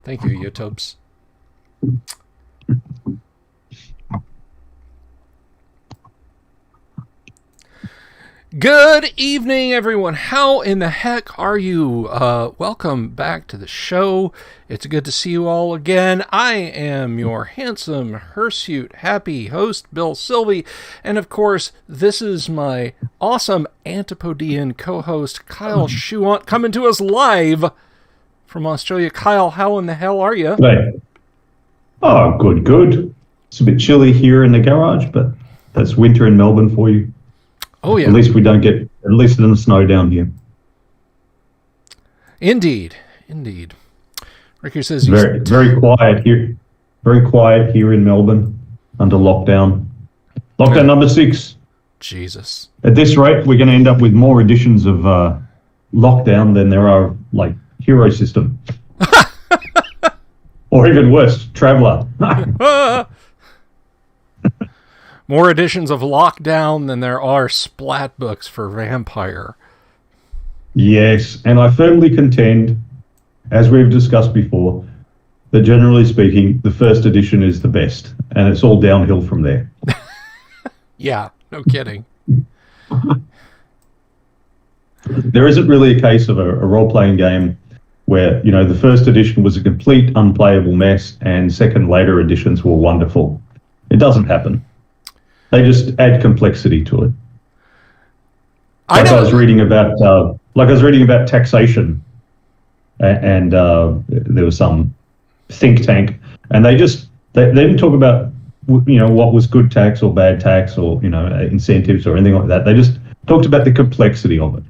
Thank you, Utopes. Good evening, everyone. How in the heck are you? Welcome back to the show. It's good to see you all again. I am your handsome, hirsute, happy host, Bill Sylvie. And of course, this is my awesome Antipodean co-host, Kyle Schuant, coming to us live from Australia. Kyle, how in the hell are you? Hey. Oh, good. It's a bit chilly here in the garage, but that's winter in Melbourne for you. Oh, yeah. At least it doesn't snow down here. Indeed. Ricky says very quiet here. Very quiet here in Melbourne under lockdown. Lockdown number 6. Jesus. At this rate, we're going to end up with more editions of lockdown than there are like Hero System. Or even worse, Traveller. More editions of Lockdown than there are splat books for Vampire. Yes, and I firmly contend, as we've discussed before, that generally speaking, the first edition is the best, and it's all downhill from there. Yeah, no kidding. There isn't really a case of a role-playing game where, the first edition was a complete unplayable mess and second later editions were wonderful. It doesn't happen. They just add complexity to it. I was reading about taxation, and there was some think tank, and they didn't talk about what was good tax or bad tax or incentives or anything like that. They just talked about the complexity of it,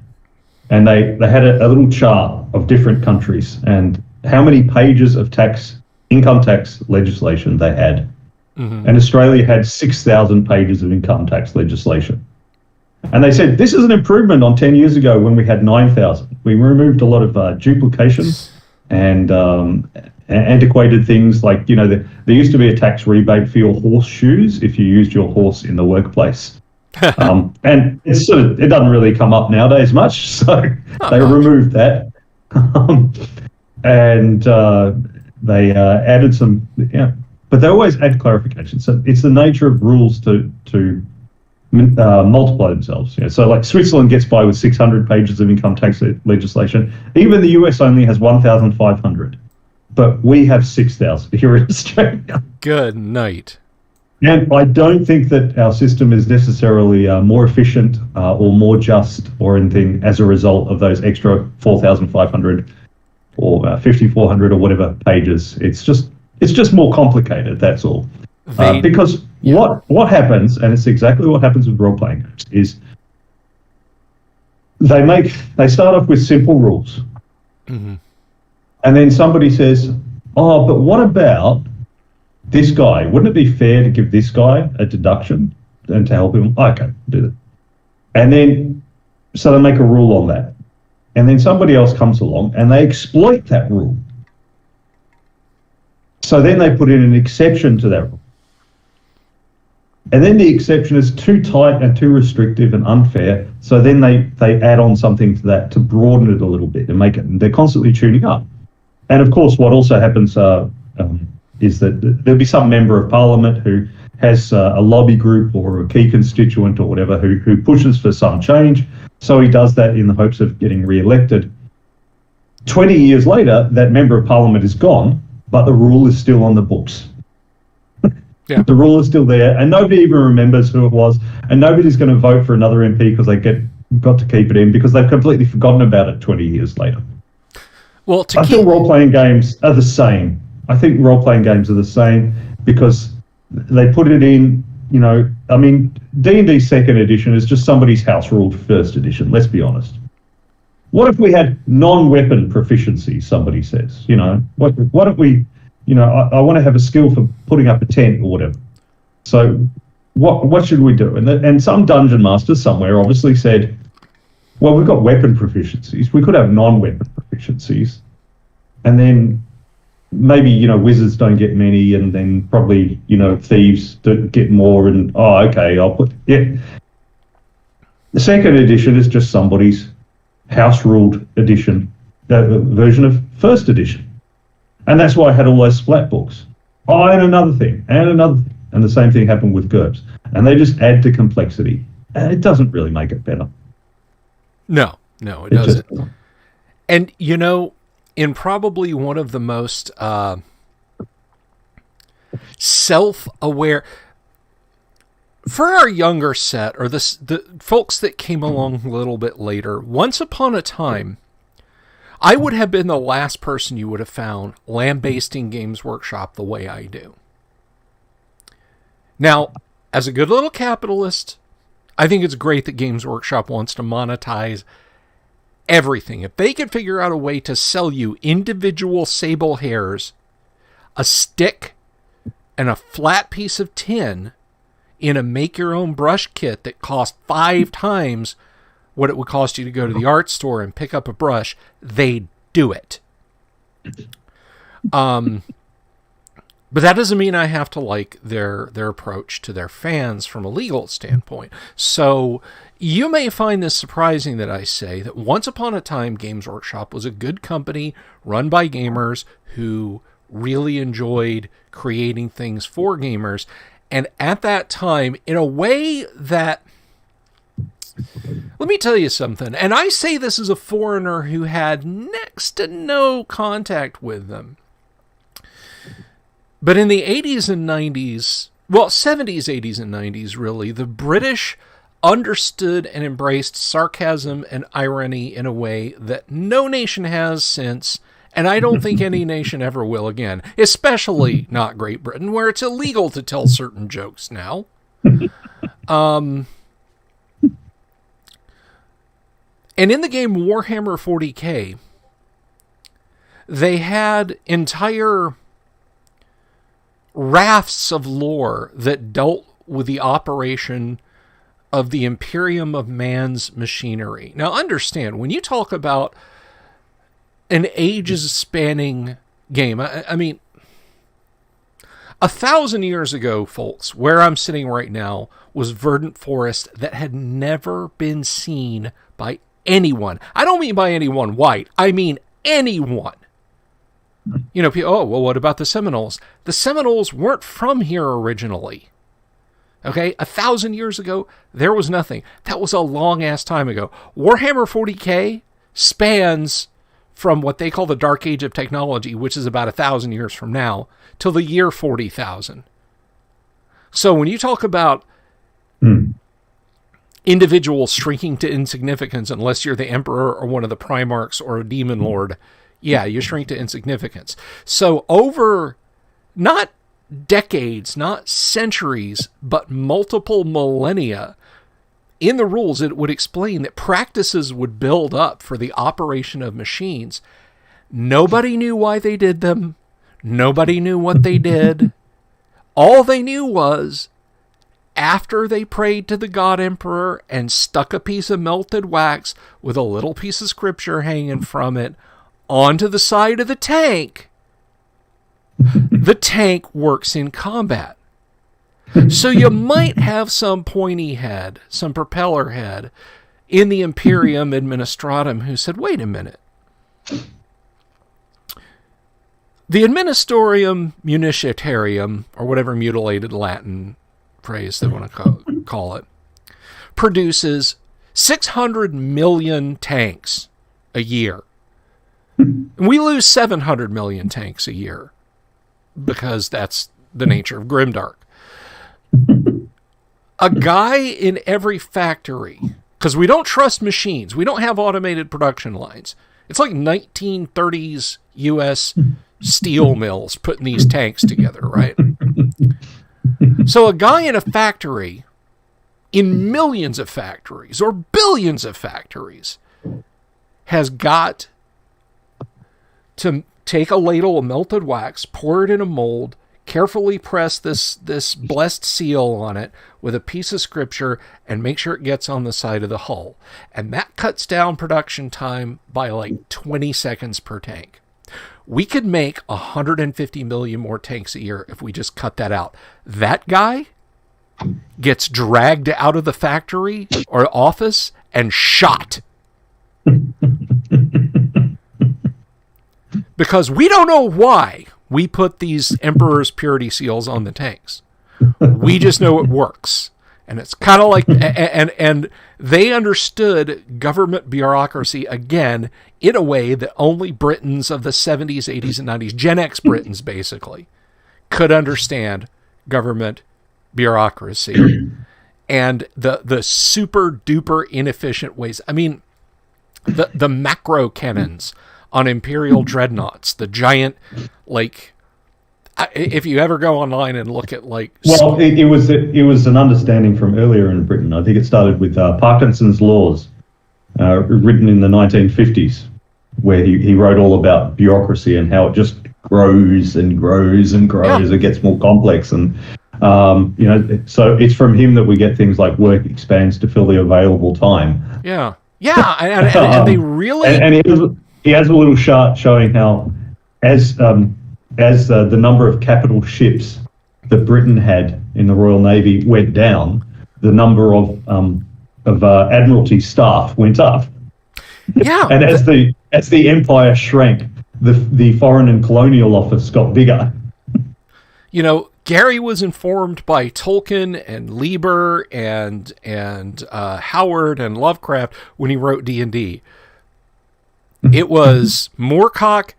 and they had a little chart of different countries and how many pages of income tax legislation they had. Mm-hmm. And Australia had 6,000 pages of income tax legislation. And they said, this is an improvement on 10 years ago when we had 9,000. We removed a lot of duplication and antiquated things like, there used to be a tax rebate for your horseshoes if you used your horse in the workplace. And it doesn't really come up nowadays much, so they removed that. They added some, but they always add clarification. So it's the nature of rules to multiply themselves. So like Switzerland gets by with 600 pages of income tax legislation. Even the US only has 1,500, but we have 6,000 here in Australia. Good night. And I don't think that our system is necessarily more efficient or more just or anything as a result of those extra 4,500 or 5,400 or whatever pages. It's just more complicated, that's all. Because what happens, and it's exactly what happens with role-playing games, is they start off with simple rules. Mm-hmm. And then somebody says, oh, but what about this guy? Wouldn't it be fair to give this guy a deduction and to help him? Okay, do that. And then, so they make a rule on that. And then somebody else comes along and they exploit that rule. So then they put in an exception to that rule. And then the exception is too tight and too restrictive and unfair. So then they add on something to that to broaden it a little bit and make it, and they're constantly tuning up. And of course, what also happens is that there'll be some member of parliament who has a lobby group or a key constituent or whatever who pushes for some change. So he does that in the hopes of getting re-elected. 20 years later, that member of parliament is gone, but the rule is still on the books. Yeah. The rule is still there, and nobody even remembers who it was, and nobody's going to vote for another MP because they got to keep it in because they've completely forgotten about it 20 years later. Well, I think role-playing games are the same. I think role-playing games are the same because they put it in, D&D second edition is just somebody's house ruled first edition, let's be honest. What if we had non-weapon proficiency, somebody says? What if we, I want to have a skill for putting up a tent or whatever. So what should we do? And some dungeon master somewhere obviously said, well, we've got weapon proficiencies. We could have non-weapon proficiencies. And then maybe, wizards don't get many, and then probably, thieves don't get more. And, okay, I'll put, yeah. The second edition is just somebody's house-ruled edition, version of first edition. And that's why I had all those splat books. Oh, and another thing, and another thing. And the same thing happened with GURPS. And they just add to complexity. And it doesn't really make it better. No, it doesn't. And, you know, in probably one of the most self-aware... For our younger set, or the folks that came along a little bit later, once upon a time, I would have been the last person you would have found lambasting Games Workshop the way I do. Now, as a good little capitalist, I think it's great that Games Workshop wants to monetize everything. If they can figure out a way to sell you individual sable hairs, a stick, and a flat piece of tin in a make-your-own brush kit that costs 5 times what it would cost you to go to the art store and pick up a brush, they do it. But that doesn't mean I have to like their approach to their fans from a legal standpoint. So you may find this surprising that I say that once upon a time, Games Workshop was a good company run by gamers who really enjoyed creating things for gamers. And at that time, in a way that, let me tell you something, and I say this as a foreigner who had next to no contact with them. But in the 80s and 90s, well, 70s, 80s, and 90s, really, the British understood and embraced sarcasm and irony in a way that no nation has since, and I don't think any nation ever will again, especially not Great Britain, where it's illegal to tell certain jokes now. And in the game Warhammer 40K, they had entire rafts of lore that dealt with the operation of the Imperium of Man's machinery. Now understand, when you talk about an ages-spanning game, I mean, 1,000 years ago, folks, where I'm sitting right now was verdant forest that had never been seen by anyone. I don't mean by anyone white. I mean anyone. You know, oh, well, what about the Seminoles? The Seminoles weren't from here originally. Okay, 1,000 years ago, there was nothing. That was a long-ass time ago. Warhammer 40K spans from what they call the Dark Age of Technology, which is about 1,000 years from now, till the year 40,000. So when you talk about individuals shrinking to insignificance, unless you're the Emperor or one of the Primarchs or a Demon Lord, yeah, you shrink to insignificance. So over not decades, not centuries, but multiple millennia, in the rules, it would explain that practices would build up for the operation of machines. Nobody knew why they did them. Nobody knew what they did. All they knew was, after they prayed to the God Emperor and stuck a piece of melted wax with a little piece of scripture hanging from it onto the side of the tank works in combat. So you might have some pointy head, some propeller head in the Imperium Administratum who said, wait a minute. The Administorium Munitarium, or whatever mutilated Latin phrase they want to call it, produces 600 million tanks a year. And we lose 700 million tanks a year because that's the nature of Grimdark. A guy in every factory, because we don't trust machines. We don't have automated production lines. It's like 1930s U.S. steel mills putting these tanks together, right? So a guy in a factory, in millions of factories or billions of factories, has got to take a ladle of melted wax, pour it in a mold, carefully press this blessed seal on it with a piece of scripture and make sure it gets on the side of the hull. And that cuts down production time by like 20 seconds per tank. We could make 150 million more tanks a year if we just cut that out. That guy gets dragged out of the factory or office and shot. because we don't know why we put these Emperor's Purity seals on the tanks. We just know it works. And it's kind of like, and they understood government bureaucracy, again, in a way that only Britons of the 70s, 80s, and 90s, Gen X Britons basically, could understand government bureaucracy and the super duper inefficient ways. I mean, the macro cannons on Imperial dreadnoughts, the giant, like, if you ever go online and look at it was an understanding from earlier in Britain. I think it started with Parkinson's laws, written in the 1950s, where he wrote all about bureaucracy and how it just grows and grows and grows. Yeah. It gets more complex, and so it's from him that we get things like work expands to fill the available time. Yeah, and they really and he has a little chart showing how as the number of capital ships that Britain had in the Royal Navy went down, the number of Admiralty staff went up. Yeah. And as the empire shrank, the Foreign and Colonial Office got bigger. Gary was informed by Tolkien and Lieber and Howard and Lovecraft when he wrote D&D. It was Moorcock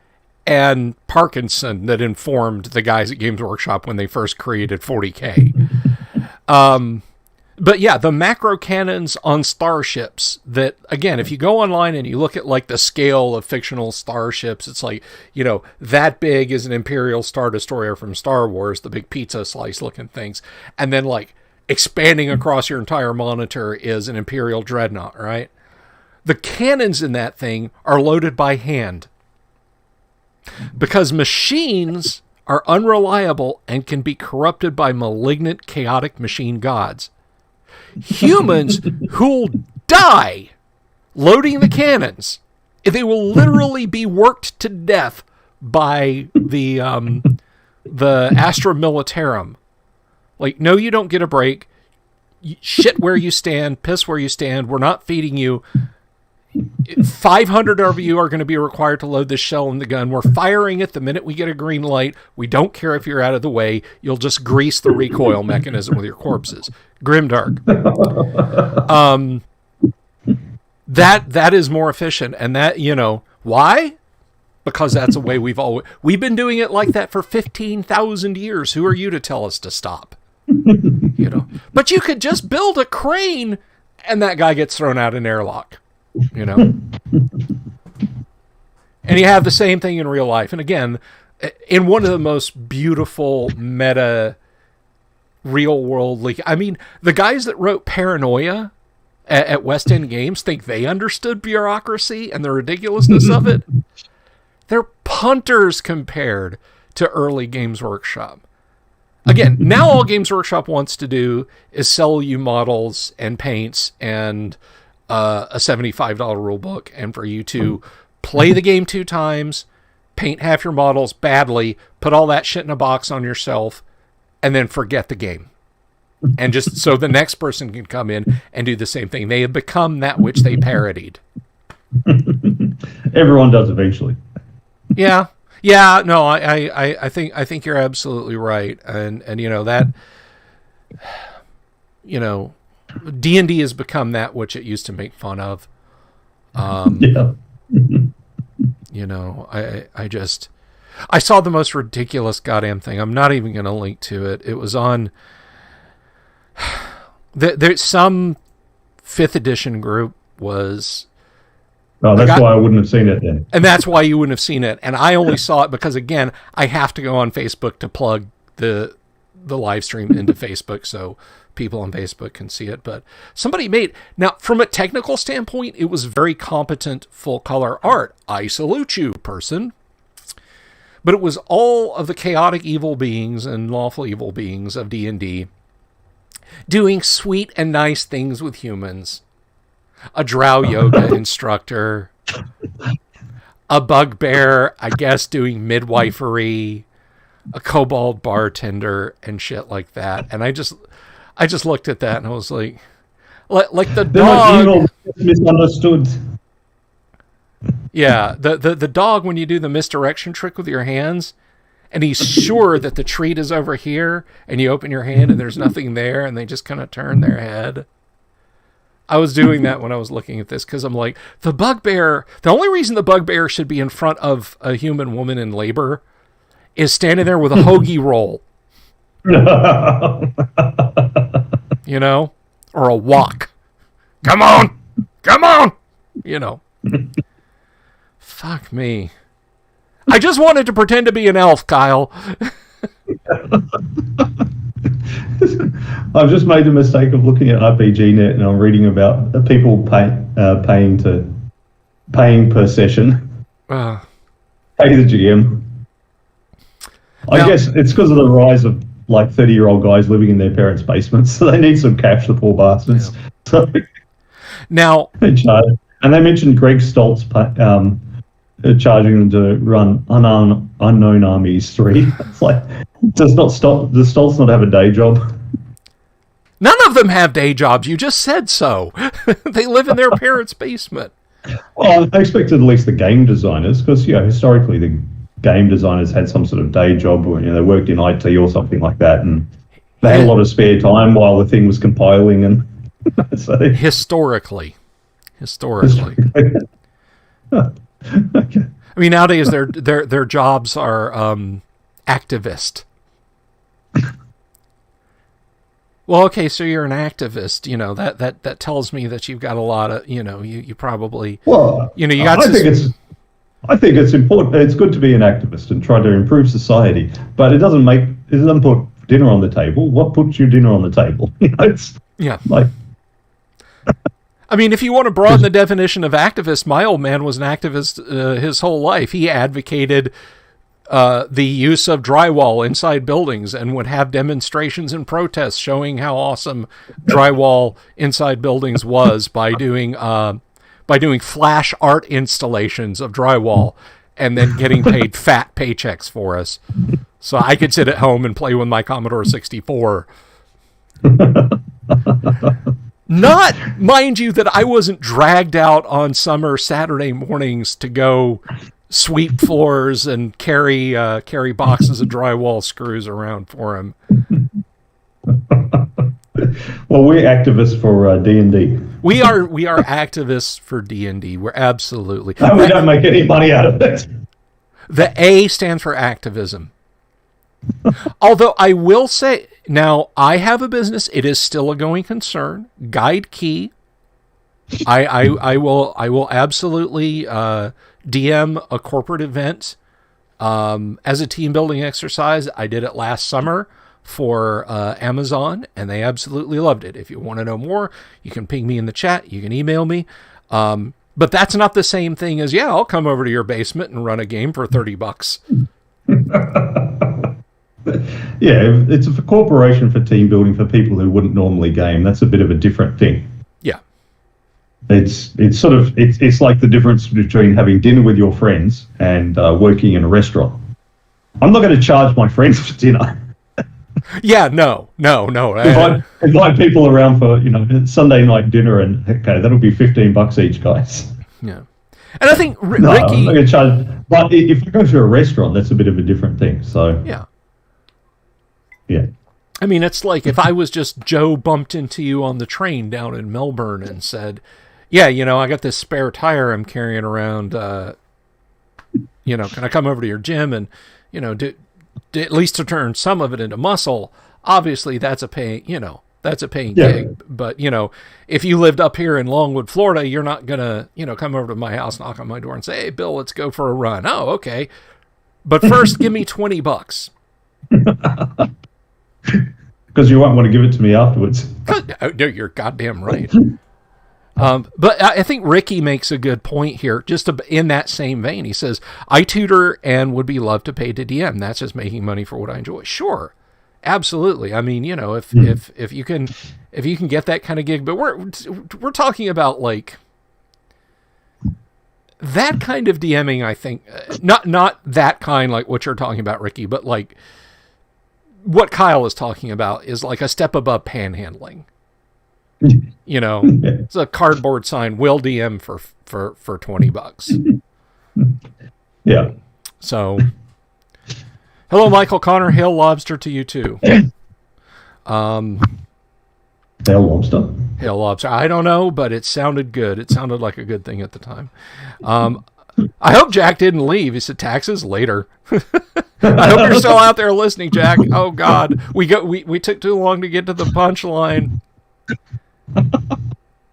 and Parkinson that informed the guys at Games Workshop when they first created 40K. But yeah, the macro cannons on starships that, again, if you go online and you look at like the scale of fictional starships, it's like, that big is an Imperial Star Destroyer from Star Wars, the big pizza slice looking things. And then like expanding across your entire monitor is an Imperial Dreadnought, right? The cannons in that thing are loaded by hand. Because machines are unreliable and can be corrupted by malignant, chaotic machine gods. Humans who'll die loading the cannons, they will literally be worked to death by the Astra Militarum. Like, no, you don't get a break. Shit where you stand, piss where you stand. We're not feeding you. 500 of you are going to be required to load this shell in the gun. We're firing it the minute we get a green light. We don't care if you're out of the way. You'll just grease the recoil mechanism with your corpses. Grimdark. That is more efficient. And that, why? Because that's the way we've been doing it like that for 15,000 years. Who are you to tell us to stop? But you could just build a crane and that guy gets thrown out an airlock. And you have the same thing in real life. And again, in one of the most beautiful meta real world the guys that wrote Paranoia at West End Games think they understood bureaucracy and the ridiculousness of it. They're punters compared to early Games Workshop. Again, now all Games Workshop wants to do is sell you models and paints and a $75 rule book, and for you to play the game 2 times, paint half your models badly, put all that shit in a box on yourself, and then forget the game. And just so the next person can come in and do the same thing. They have become that which they parodied. Everyone does eventually. Yeah. No, I think you're absolutely right, and that D&D has become that which it used to make fun of. I saw the most ridiculous goddamn thing. I'm not even going to link to it. It was on there's some 5th edition group was. Oh, that's why I wouldn't have seen it then. And that's why you wouldn't have seen it. And I only saw it because, again, I have to go on Facebook to plug the live stream into Facebook so people on Facebook can see it. But somebody now, from a technical standpoint, it was very competent full color art. I salute you, person. But it was all of the chaotic evil beings and lawful evil beings of D&D doing sweet and nice things with humans. A drow yoga instructor, a bugbear, I guess, doing midwifery, a kobold bartender, and shit like that. And I just looked at that and I was like the dog. Evil, misunderstood. Yeah, the dog, when you do the misdirection trick with your hands, and he's sure that the treat is over here, and you open your hand and there's nothing there, and they just kind of turn their head. I was doing that when I was looking at this, because I'm like, the only reason the bugbear should be in front of a human woman in labor is standing there with a hoagie roll. You know? Or a wok. Come on! Come on! You know. Fuck me. I just wanted to pretend to be an elf, Kyle. I've just made the mistake of looking at RPGNet and I'm reading about people paying per session. Pay the GM. I guess it's because of the rise of like 30-year-old guys living in their parents' basements, so they need some cash, the poor bastards. Yeah. So now, and they mentioned Greg Stoltz charging them to run Unknown Armies 3. It's like, does Stoltz not have a day job? None of them have day jobs. You just said so. They live in their parents' basement. Well, I expected at least the game designers, because historically the game designers had some sort of day job, or they worked in IT or something like that, and they had a lot of spare time while the thing was compiling. And so, historically. Okay. I mean, nowadays their jobs are activist. Well, okay, so you're an activist. That tells me that you've got a lot of, you probably, you got. I think it's important. It's good to be an activist and try to improve society, but it doesn't put dinner on the table. What puts your dinner on the table? It's like. I mean, if you want to broaden the definition of activist, my old man was an activist his whole life. He advocated the use of drywall inside buildings and would have demonstrations and protests showing how awesome drywall inside buildings was by doing flash art installations of drywall and then getting paid fat paychecks for us. So I could sit at home and play with my Commodore 64. Not, mind you, that I wasn't dragged out on summer Saturday mornings to go sweep floors and carry boxes of drywall screws around for him. Well, we're activists for D&D. We are activists for D&D. We're absolutely. And we don't make any money out of it. The A stands for activism. Although I will say, now I have a business. It is still a going concern. Guide Key. I will absolutely DM a corporate event as a team building exercise. I did it last summer for Amazon, and they absolutely loved it. If you want to know more, you can ping me in the chat. You can email me. But that's not the same thing as, I'll come over to your basement and run a game for $30. Yeah, it's a corporation for team building for people who wouldn't normally game. That's a bit of a different thing. Yeah. It's like the difference between having dinner with your friends and working in a restaurant. I'm not going to charge my friends for dinner. Yeah, no. Invite people around for, Sunday night dinner, and okay, that'll be $15 each, guys. Yeah. And I think Ricky... I'm not going to charge, but if I go to a restaurant, that's a bit of a different thing, so... Yeah. Yeah. I mean, it's like if I was just Joe bumped into you on the train down in Melbourne and said, I got this spare tire I'm carrying around, can I come over to your gym and, at least to turn some of it into muscle? Obviously, that's a paying gig. But, if you lived up here in Longwood, Florida, you're not going to, come over to my house, knock on my door and say, hey, Bill, let's go for a run. Oh, okay. But first, give me $20. Because you won't want to give it to me afterwards. No, you're goddamn right. But I think Ricky makes a good point here, just in that same vein. He says, I tutor and would be loved to pay to DM. That's just making money for what I enjoy. Sure. Absolutely. I mean, if you can get that kind of gig, but we're talking about like that kind of DMing, I think, not that kind like what you're talking about, Ricky, but like what Kyle is talking about is like a step above panhandling. You know, it's a cardboard sign. Will DM for $20. Yeah. So, hello, Michael Connor. Hail lobster to you too. Hail lobster. Hail lobster. I don't know, but it sounded good. It sounded like a good thing at the time. I hope Jack didn't leave. He said taxes later. I hope you're still out there listening, Jack. Oh God, we took too long to get to the punchline.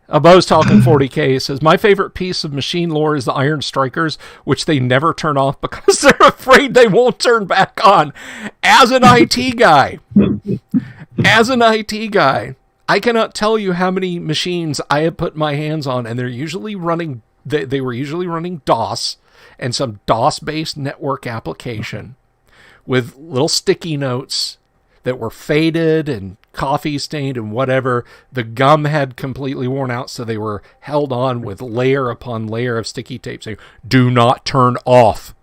Abo's talking 40K says, my favorite piece of machine lore is the Iron Strikers, which they never turn off because they're afraid they won't turn back on. As an IT guy, I cannot tell you how many machines I have put my hands on, and they're usually running, they were usually running DOS and some DOS-based network application with little sticky notes that were faded and coffee stained and whatever. The gum had completely worn out, so they were held on with layer upon layer of sticky tape saying, do not turn off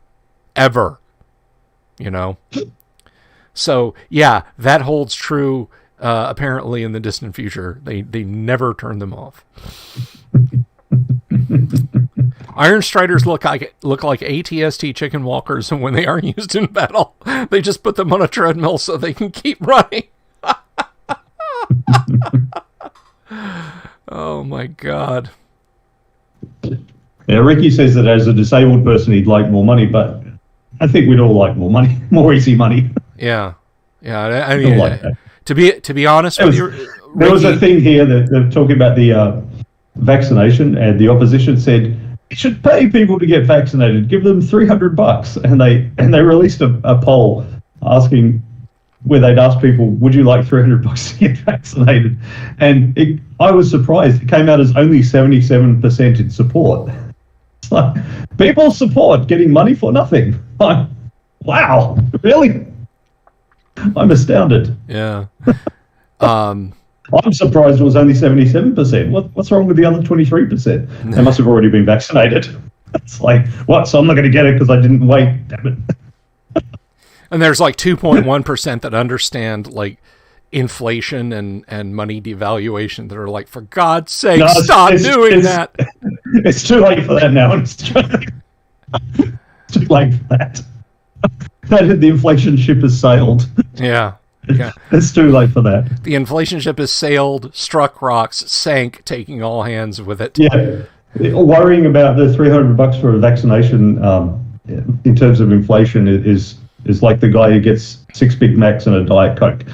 ever, you know? So yeah, that holds true. Apparently in the distant future, they never turn them off. Iron Striders look like ATST chicken walkers, and when they aren't used in battle, they just put them on a treadmill so they can keep running. Oh my God. Yeah, Ricky says that as a disabled person he'd like more money, but I think we'd all like more money, more easy money. Yeah. I mean, like to be honest with you, there was a thing here that they're talking about the vaccination, and the opposition said you should pay people to get vaccinated, give them $300, and they released a poll asking where they'd ask people, would you like $300 to get vaccinated? And I was surprised. It came out as only 77% in support. It's like, people support getting money for nothing. Like, wow, really? I'm astounded. Yeah. I'm surprised it was only 77%. What's wrong with the other 23%? They must have already been vaccinated. It's like, what? So I'm not going to get it because I didn't wait. Damn it. And there's like 2.1% that understand like inflation and money devaluation that are like, for God's sake, stop doing that. It's too late for that now. It's too late for that. The inflation ship has sailed. Yeah. It's too late for that. The inflation ship has sailed, struck rocks, sank, taking all hands with it. Yeah. Worrying about the $300 for a vaccination in terms of inflation is like the guy who gets 6 Big Macs and a Diet Coke.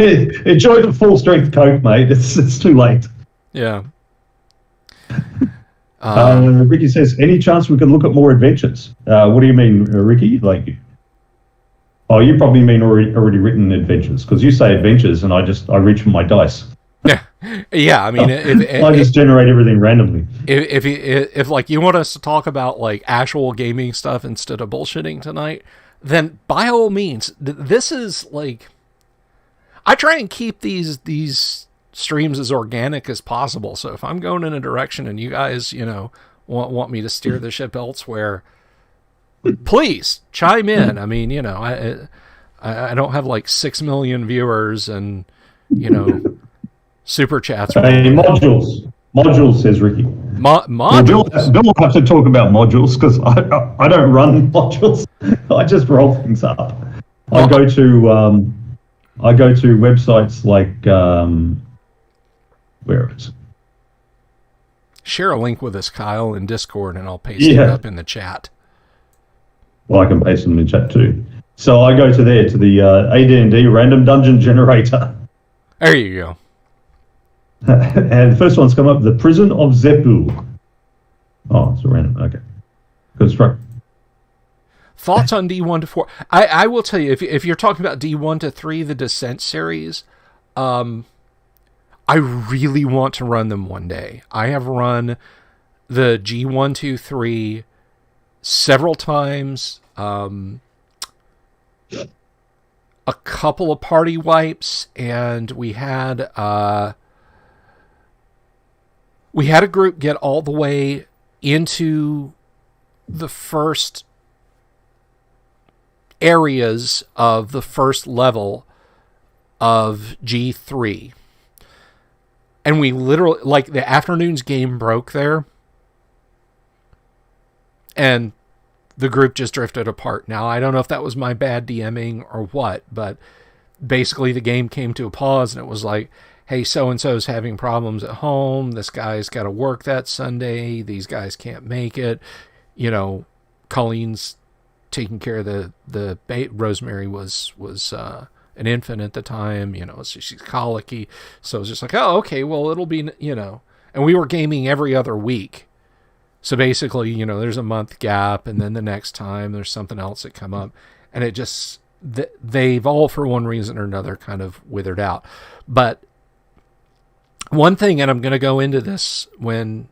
Enjoy the full strength Coke, mate. It's too late. Yeah. Ricky says, any chance we could look at more adventures? What do you mean, Ricky? Like, oh, you probably mean already written adventures, because you say adventures and I reach for my dice. Yeah. I mean, I just generate everything randomly. If like you want us to talk about like actual gaming stuff instead of bullshitting tonight, then by all means. This is like, I try and keep these streams as organic as possible. So if I'm going in a direction and you guys, want me to steer the ship elsewhere, please chime in. I mean, I don't have like 6 million viewers and, super chats. Hey, modules, says Ricky. Modules? Bill will have to talk about modules because I don't run modules. I just roll things up. I go to websites like where is it? Share a link with us, Kyle, in Discord, and I'll paste it up in the chat. Well, I can paste them in chat too. So I go to the AD&D Random Dungeon Generator. There you go. And the first one's come up, the Prison of Zepu. Oh, it's a random. Okay. Construct. Thoughts on D1 to 4? I will tell you, if you're talking about D1 to 3, the Descent series, I really want to run them one day. I have run the G1, 2, 3 several times. A couple of party wipes, and we had a group get all the way into the first areas of the first level of G3. And we literally, like, the afternoon's game broke there. And the group just drifted apart. Now, I don't know if that was my bad DMing or what, but basically the game came to a pause, and it was like, hey, so-and-so's having problems at home. This guy's got to work that Sunday. These guys can't make it. You know, Colleen's taking care of the Rosemary was an infant at the time, you know, so she's colicky. So it's just like, oh, okay, well, it'll be, you know, and we were gaming every other week. So basically, you know, there's a month gap, and then the next time there's something else that come up, and it just, they've all, for one reason or another, kind of withered out. But one thing, and I'm going to go into this when,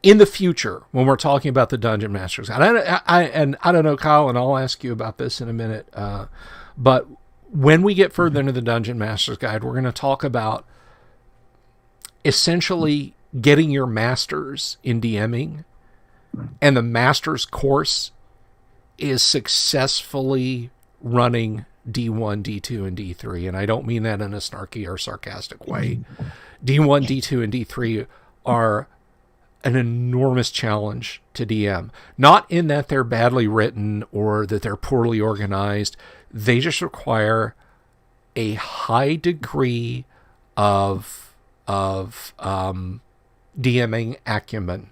in the future, when we're talking about the Dungeon Masters, and I don't know, Kyle, and I'll ask you about this in a minute, but when we get further into the Dungeon Masters Guide, we're going to talk about essentially getting your masters in DMing, and the master's course is successfully running D1, D2, and D3, and I don't mean that in a snarky or sarcastic way. D1, D2, and D3 are an enormous challenge to DM. Not in that they're badly written or that they're poorly organized. They just require a high degree of DMing acumen.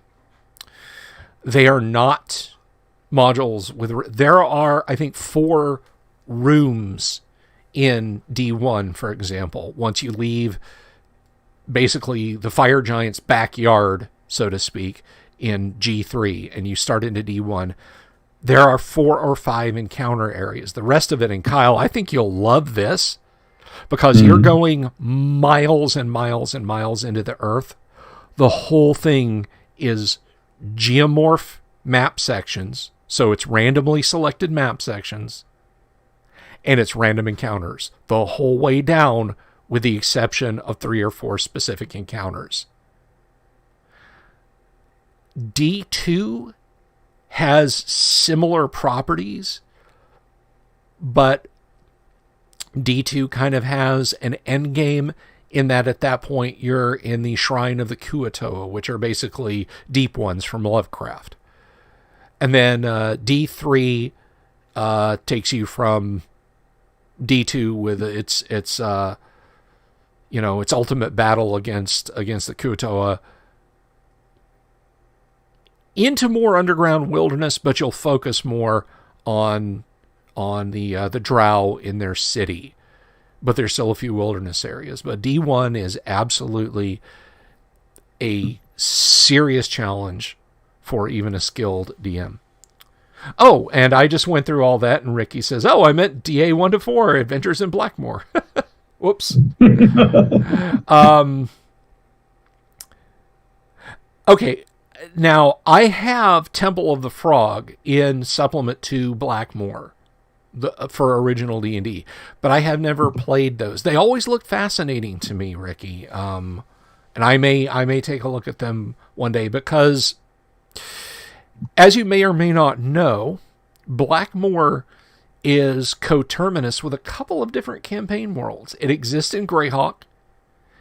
They are not modules with... There are, I think, 4 rooms in D1, for example. Once you leave basically the Fire Giant's backyard, so to speak, in G3, and you start into D1, there are 4 or 5 encounter areas. The rest of it, and Kyle, I think you'll love this, because you're going miles and miles and miles into the earth. The whole thing is geomorph map sections, so it's randomly selected map sections, and it's random encounters the whole way down, with the exception of 3 or 4 specific encounters. D2 has similar properties, but D2 kind of has an end game in that at that point you're in the Shrine of the Kuatoa, which are basically deep ones from Lovecraft. And then D3 takes you from D2 with its ultimate battle against the Kuatoa into more underground wilderness, but you'll focus more on the drow in their city. But there's still a few wilderness areas. But D1 is absolutely a serious challenge for even a skilled DM. Oh, and I just went through all that, and Ricky says, oh, I meant DA 1 to 4, Adventures in Blackmoor. Whoops. Okay. Now, I have Temple of the Frog in supplement to Blackmoor for original D&D, but I have never played those. They always look fascinating to me, Ricky, and I may take a look at them one day, because, as you may or may not know, Blackmoor is coterminous with a couple of different campaign worlds. It exists in Greyhawk.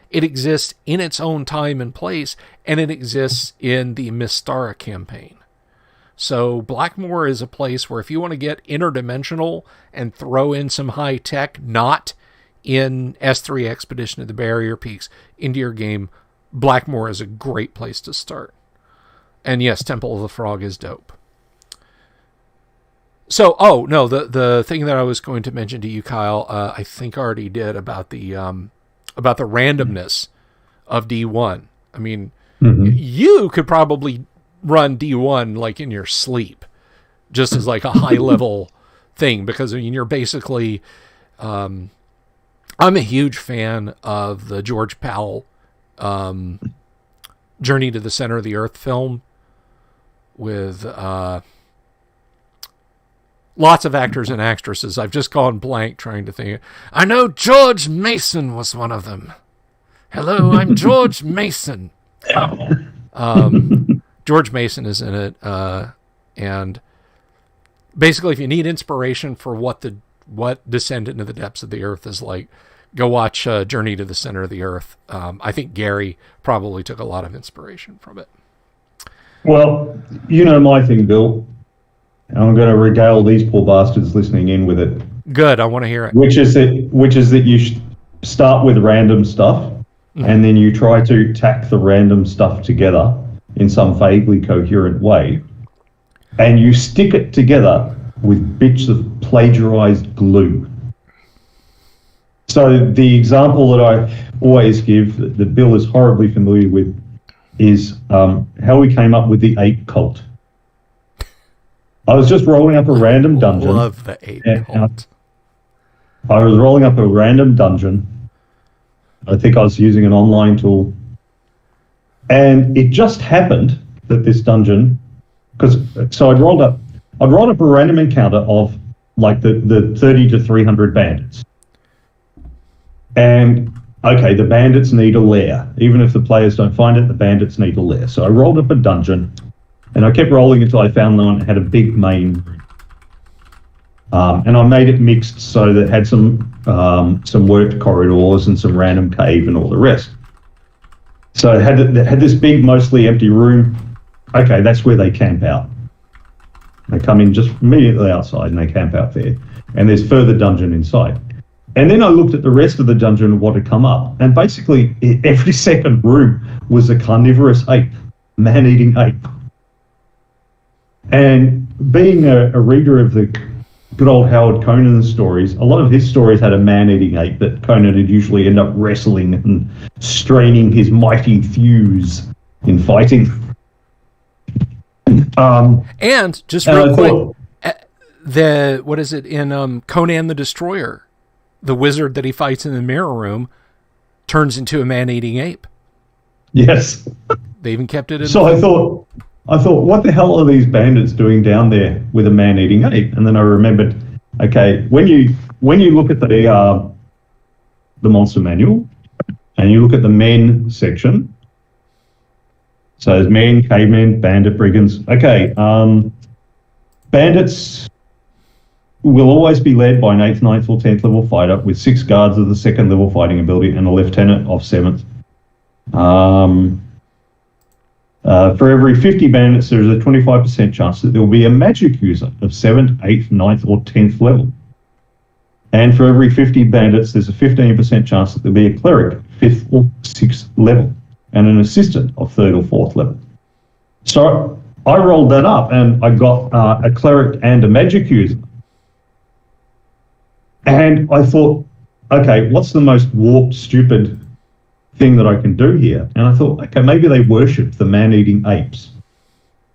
It exists in its own time and place, and it exists in the Mystara campaign. So Blackmoor is a place where if you want to get interdimensional and throw in some high tech, not in S3 Expedition of the Barrier Peaks, into your game, Blackmoor is a great place to start. And yes, Temple of the Frog is dope. So, the thing that I was going to mention to you, Kyle, I think I already did about the randomness of D1. I mean, you could probably run D1 like in your sleep, just as like a high level thing, because I mean, you're basically, I'm a huge fan of the George Powell, Journey to the Center of the Earth film with, lots of actors and actresses. I've just gone blank trying to think. I know George Mason was one of them. Hello, I'm George Mason. George Mason is in it, and basically, if you need inspiration for what Descent into the Depths of the Earth is like, Go watch Journey to the Center of the Earth. I think Gary probably took a lot of inspiration from it. Well, you know my thing, Bill. I'm going to regale these poor bastards listening in with it. Good, I want to hear it. Which is that you start with random stuff, and then you try to tack the random stuff together in some vaguely coherent way, and you stick it together with bits of plagiarized glue. So the example that I always give, that Bill is horribly familiar with, is how we came up with the Ape Cult. I was just rolling up a random dungeon. I love the Ape Cult. I was rolling up a random dungeon. I think I was using an online tool. And it just happened that this dungeon, so I'd rolled up a random encounter of like the 30 to 300 bandits. And okay, the bandits need a lair. Even if the players don't find it, the bandits need a lair. So I rolled up a dungeon, and I kept rolling until I found one that had a big main room. And I made it mixed so that it had some worked corridors and some random cave and all the rest. So it had this big, mostly empty room. Okay, that's where they camp out. They come in just immediately outside and they camp out there. And there's further dungeon inside. And then I looked at the rest of the dungeon and what had come up. And basically, every second room was a carnivorous ape, man-eating ape. And being a reader of the good old Howard Conan stories, a lot of his stories had a man-eating ape that Conan would usually end up wrestling and straining his mighty thews in fighting. And just real quick, what is it in Conan the Destroyer? The wizard that he fights in the mirror room turns into a man-eating ape. Yes. They even kept it in. So I thought, what the hell are these bandits doing down there with a man-eating ape? And then I remembered, okay, when you look at the monster manual and you look at the men section, so there's men, cavemen, bandit, brigands. Okay, bandits will always be led by an 8th, 9th, or 10th level fighter with 6 guards of the 2nd level fighting ability and a lieutenant of 7th. For every 50 bandits, there is a 25% chance that there will be a magic user of 7th, 8th, 9th, or 10th level. And for every 50 bandits, there's a 15% chance that there will be a cleric, 5th or 6th level, and an assistant of 3rd or 4th level. So I rolled that up and I got a cleric and a magic user. And I thought, okay, what's the most warped, stupid thing that I can do here? And I thought, okay, maybe they worship the man-eating apes.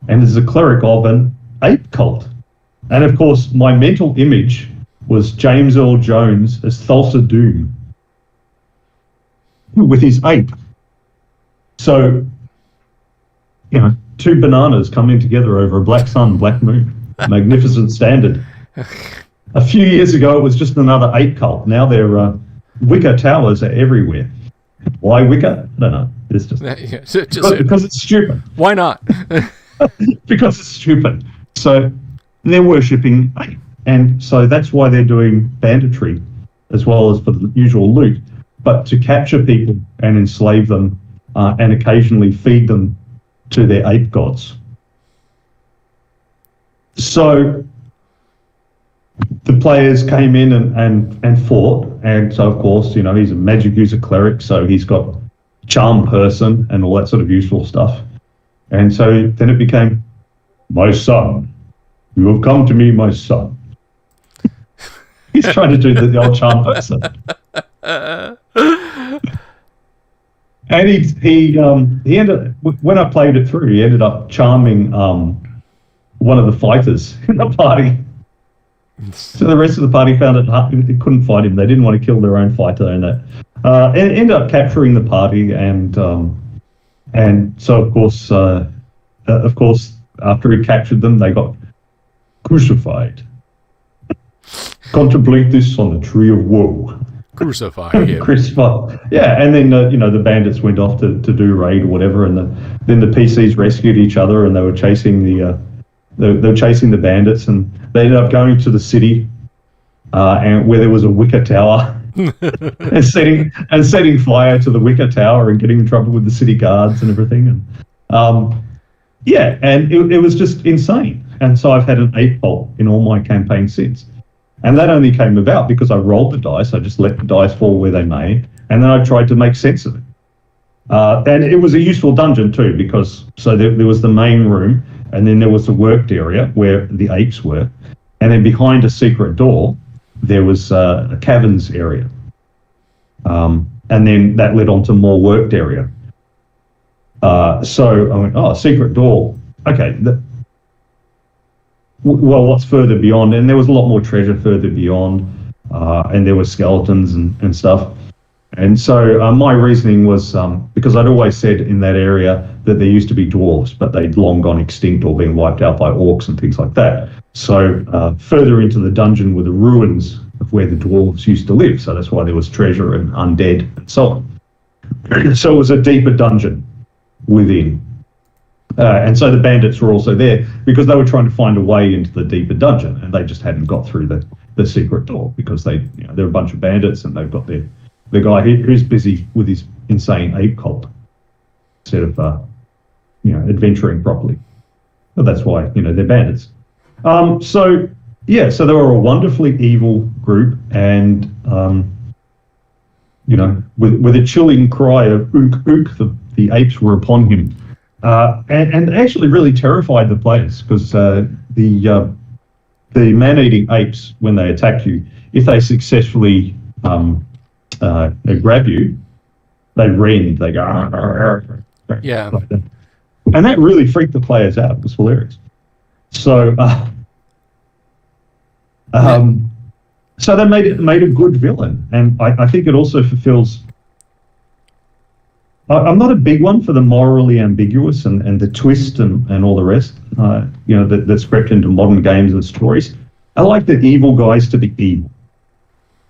And there's a cleric of an ape cult. And of course, my mental image was James Earl Jones as Thulsa Doom with his ape. So, you know, 2 bananas coming together over a black sun, black moon. Magnificent standard. A few years ago, it was just another ape cult. Now they're Wicca towers are everywhere. Why Wicca? I don't know. It's just, because it's stupid. Why not? Because it's stupid. So they're worshipping ape. And so that's why they're doing banditry as well as for the usual loot. But to capture people and enslave them and occasionally feed them to their ape gods. So the players came in and fought, and so of course, you know, he's a magic user cleric, so he's got charm person and all that sort of useful stuff. And so then it became, my son, you have come to me, my son. He's trying to do the old charm person. And he ended up, when I played it through, he ended up charming one of the fighters in the party. So the rest of the party found it hard. They couldn't fight him. They didn't want to kill their own fighter, and that ended up capturing the party. And so of course, after he captured them, they got crucified. Contemplate this on the tree of woe. Crucified. Yeah. Crucified. Yeah, and then the bandits went off to do raid or whatever, and then the PCs rescued each other, and they were chasing They're chasing the bandits, and they ended up going to the city, and where there was a Wicca tower, and setting fire to the Wicker Tower and getting in trouble with the city guards and everything. And yeah, and it was just insane. And so I've had an Ape Cult in all my campaigns since. And that only came about because I rolled the dice. I just let the dice fall where they may, and then I tried to make sense of it. And it was a useful dungeon too, because there was the main room, and then there was the worked area where the apes were, and then behind a secret door there was a caverns area, and then that led on to more worked area. So I went, oh, secret door. Okay. Well, what's further beyond? And there was a lot more treasure further beyond, and there were skeletons and stuff. And so my reasoning was, because I'd always said in that area that there used to be dwarves, but they'd long gone extinct or been wiped out by orcs and things like that. So further into the dungeon were the ruins of where the dwarves used to live. So that's why there was treasure and undead and so on. So it was a deeper dungeon within. And so the bandits were also there because they were trying to find a way into the deeper dungeon, and they just hadn't got through the secret door because they're a bunch of bandits, and they've got the guy who's busy with his insane ape cult instead of adventuring properly. But that's why they're bandits. So they were a wonderfully evil group, and with a chilling cry of ook ook, the apes were upon him. And actually really terrified the players because the man-eating apes, when they attack you, if they successfully grab you, they rend, they go, arr, arr, arr, yeah, like that. And that really freaked the players out. It was hilarious. So, so they made a good villain, and I think it also fulfills. I'm not a big one for the morally ambiguous and the twist and all the rest, that's crept into modern games and stories. I like the evil guys to be evil.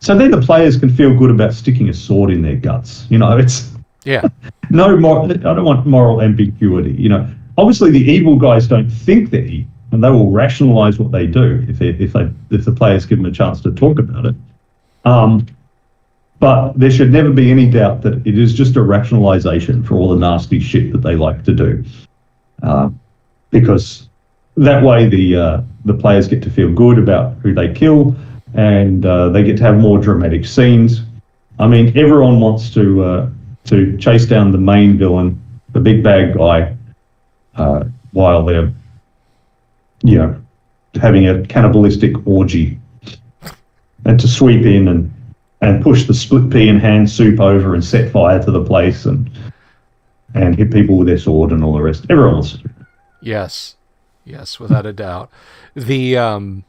So then the players can feel good about sticking a sword in their guts. It's yeah. No more. I don't want moral ambiguity. Obviously the evil guys don't think they're evil, and they will rationalize what they do if the players give them a chance to talk about it. But there should never be any doubt that it is just a rationalization for all the nasty shit that they like to do, because that way the players get to feel good about who they kill, and they get to have more dramatic scenes. I mean, everyone wants to chase down the main villain, the big bad guy, while they're having a cannibalistic orgy, and to sweep in and push the split pea and hand soup over and set fire to the place and hit people with their sword and all the rest. Everyone wants to do that. Yes, without a doubt. The and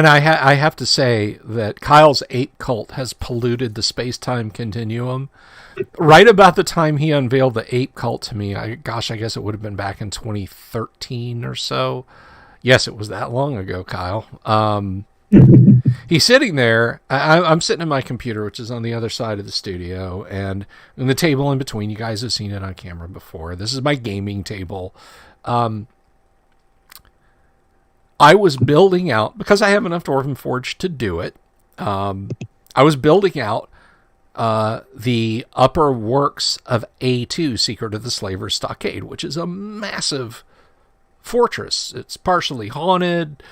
I have to say that Kyle's Ape Cult has polluted the space-time continuum. Right about the time he unveiled the Ape Cult to me, I guess it would have been back in 2013 or so. Yes, it was that long ago, Kyle. He's sitting there. I'm sitting at my computer, which is on the other side of the studio, and in the table in between, you guys have seen it on camera before. This is my gaming table. I was building out, because I have enough Dwarven Forge to do it, I was building out the upper works of A2, Secret of the Slaver's Stockade, which is a massive fortress. It's partially haunted.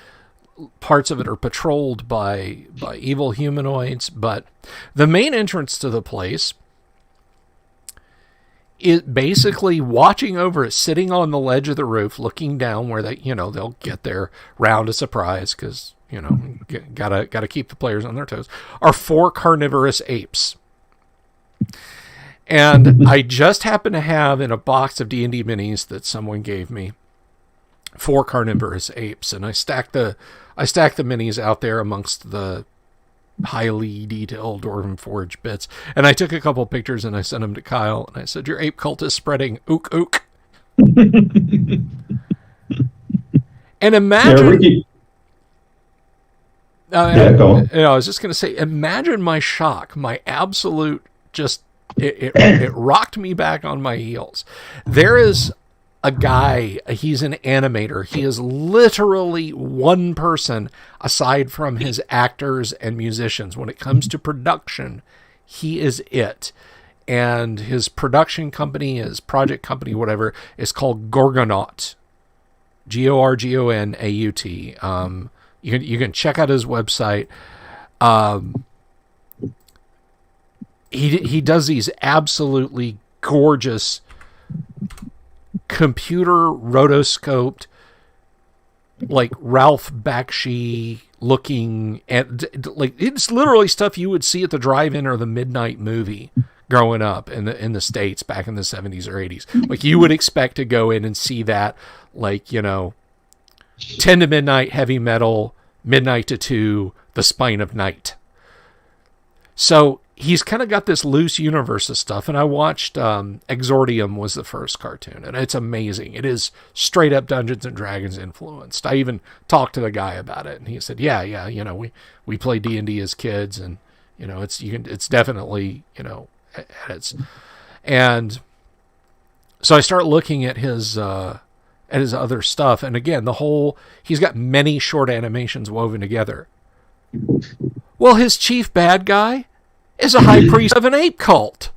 Parts of it are patrolled by evil humanoids, but the main entrance to the place is basically watching over it, sitting on the ledge of the roof, looking down where they'll get their round of surprise, because gotta keep the players on their toes, are 4 carnivorous apes. And I just happen to have in a box of D&D minis that someone gave me 4 carnivorous apes, and I stacked the minis out there amongst the highly detailed Dwarven Forge bits, and I took a couple pictures and I sent them to Kyle, and I said, "Your ape cult is spreading. Ook ook." And imagine, go on. I was just going to say, imagine my shock, my absolute, just it rocked me back on my heels. There is a guy. He's an animator. He is literally one person aside from his actors and musicians. When it comes to production, he is it. And his production company, his project company, whatever, is called Gorgonaut. Gorgonaut. You can check out his website. He does these absolutely gorgeous computer rotoscoped, like Ralph Bakshi looking, and like it's literally stuff you would see at the drive-in or the midnight movie growing up in the States back in the 70s or 80s. Like you would expect to go in and see that, like, 10 to midnight heavy metal, midnight to 2, the spine of night. So he's kind of got this loose universe of stuff. And I watched Exordium was the first cartoon, and it's amazing. It is straight up Dungeons and Dragons influenced. I even talked to the guy about it, and he said, yeah, we play D&D as kids, and it's definitely, and so I start looking at his other stuff, and again, he's got many short animations woven together. Well, his chief bad guy is a high priest of an ape cult.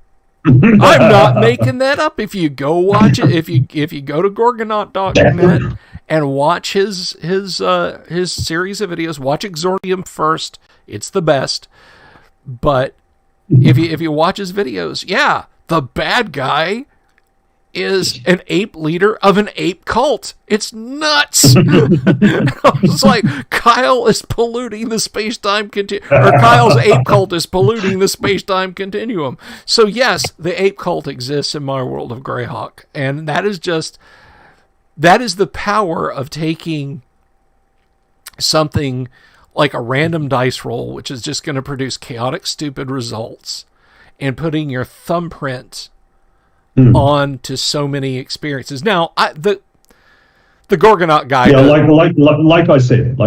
I'm not making that up. If you go watch it, if you go to Gorgonaut.net and watch his series of videos, watch Exordium first. It's the best. But if you watch his videos, yeah, the bad guy is an ape leader of an ape cult. It's nuts. It's like Kyle is polluting the space-time continuum, or Kyle's ape cult is polluting the space-time continuum. So yes, the ape cult exists in my world of Greyhawk, and that is the power of taking something like a random dice roll, which is just going to produce chaotic, stupid results, and putting your thumbprint on to so many experiences. Now, the Gorgonaut guy. Yeah, like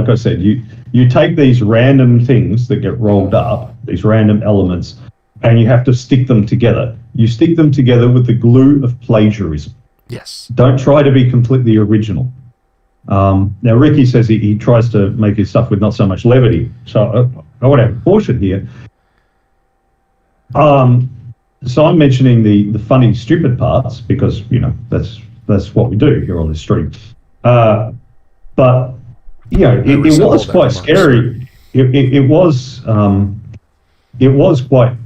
I said, you take these random things that get rolled up, these random elements, and you have to stick them together. You stick them together with the glue of plagiarism. Yes. Don't try to be completely original. Now, Ricky says he tries to make his stuff with not so much levity. So I want to have a caution here. So I'm mentioning the funny, stupid parts because that's what we do here on this stream. But it was quite scary. It was quite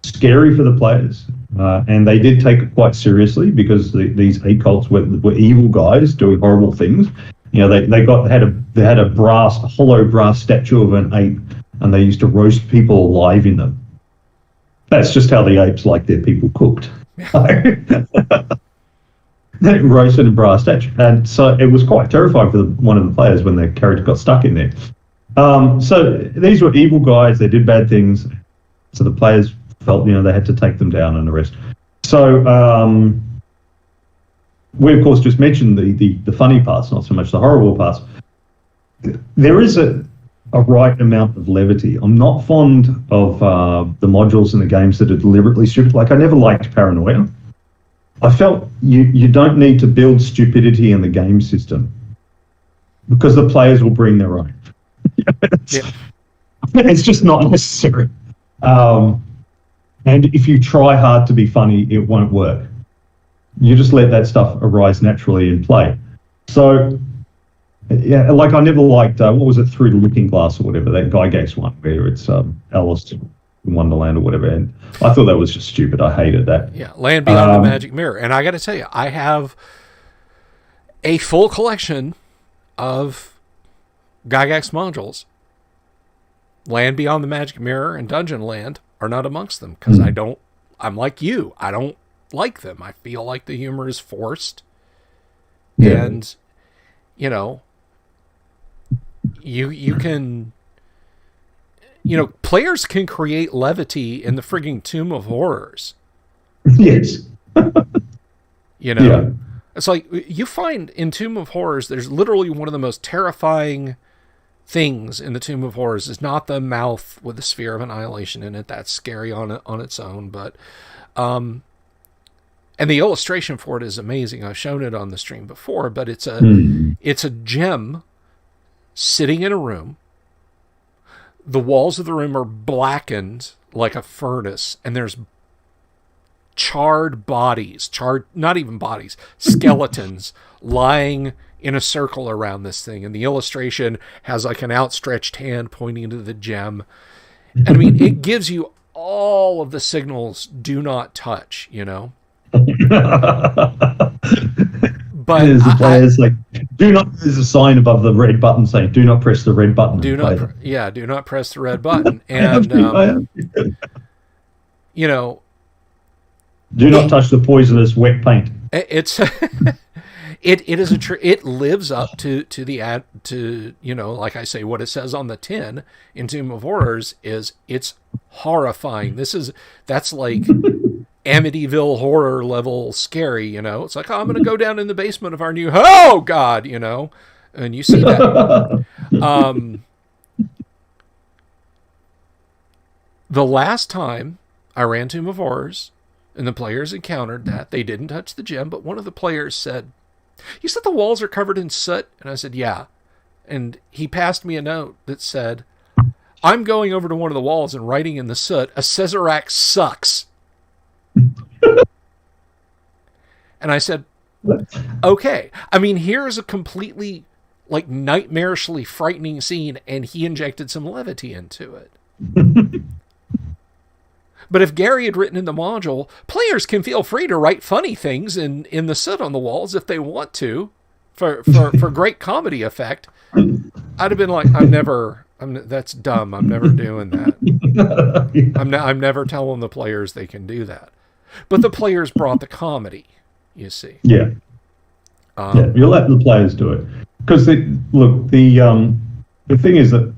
scary for the players, and they did take it quite seriously because these ape cults were evil guys doing horrible things. They had a hollow brass statue of an ape, and they used to roast people alive in them. That's just how the apes like their people cooked. They roasted a brass statue. And so it was quite terrifying for one of the players when their character got stuck in there. So these were evil guys. They did bad things. So the players felt, they had to take them down and arrest. So we, of course, just mentioned the funny parts, not so much the horrible parts. There is a right amount of levity. I'm not fond of the modules in the games that are deliberately stupid. Like, I never liked Paranoia. I felt you don't need to build stupidity in the game system because the players will bring their own. It's just not necessary. And if you try hard to be funny, it won't work. You just let that stuff arise naturally in play. So, yeah, like I never liked, what was it, Through the Looking Glass or whatever, that Gygax one where it's Alice in Wonderland or whatever. And I thought that was just stupid. I hated that. Yeah, Land Beyond the Magic Mirror. And I got to tell you, I have a full collection of Gygax modules. Land Beyond the Magic Mirror and Dungeon Land are not amongst them because I'm like you. I don't like them. I feel like the humor is forced. Yeah. And, you can, players can create levity in the frigging Tomb of Horrors. Yes. Yeah. It's like you find in Tomb of Horrors, there's literally one of the most terrifying things in the Tomb of Horrors is not the mouth with the sphere of annihilation in it. That's scary on its own. But And the illustration for it is amazing. I've shown it on the stream before, but it's a gem sitting in a room. The walls of the room are blackened like a furnace, and there's not even bodies, skeletons lying in a circle around this thing. And the illustration has like an outstretched hand pointing to the gem. And I mean, it gives you all of the signals, do not touch, you know? But the players like, do not. There's a sign above the red button saying, "Do not press the red button." Do not press the red button. And you know, do not touch the poisonous wet paint. It's it lives up to you know, like I say, what it says on the tin in Tomb of Horrors is it's horrifying. That's like Amityville horror level scary, you know. It's like, oh, I'm going to go down in the basement of our new, oh God, you know, and you see that. The last time I ran Tomb of Horrors and the players encountered that, they didn't touch the gem, but one of the players said, "You said the walls are covered in soot?" And I said, "Yeah." And he passed me a note that said, "I'm going over to one of the walls and writing in the soot, a Scissorax sucks." And I said, okay. I mean, here's a completely like nightmarishly frightening scene, and he injected some levity into it. But if Gary had written in the module, players can feel free to write funny things in the soot on the walls if they want to, for great comedy effect, I'd have been like, that's dumb. I'm never doing that. I'm never telling the players they can do that. But the players brought the comedy, you see. Yeah. You'll let the players do it. Because, the thing is that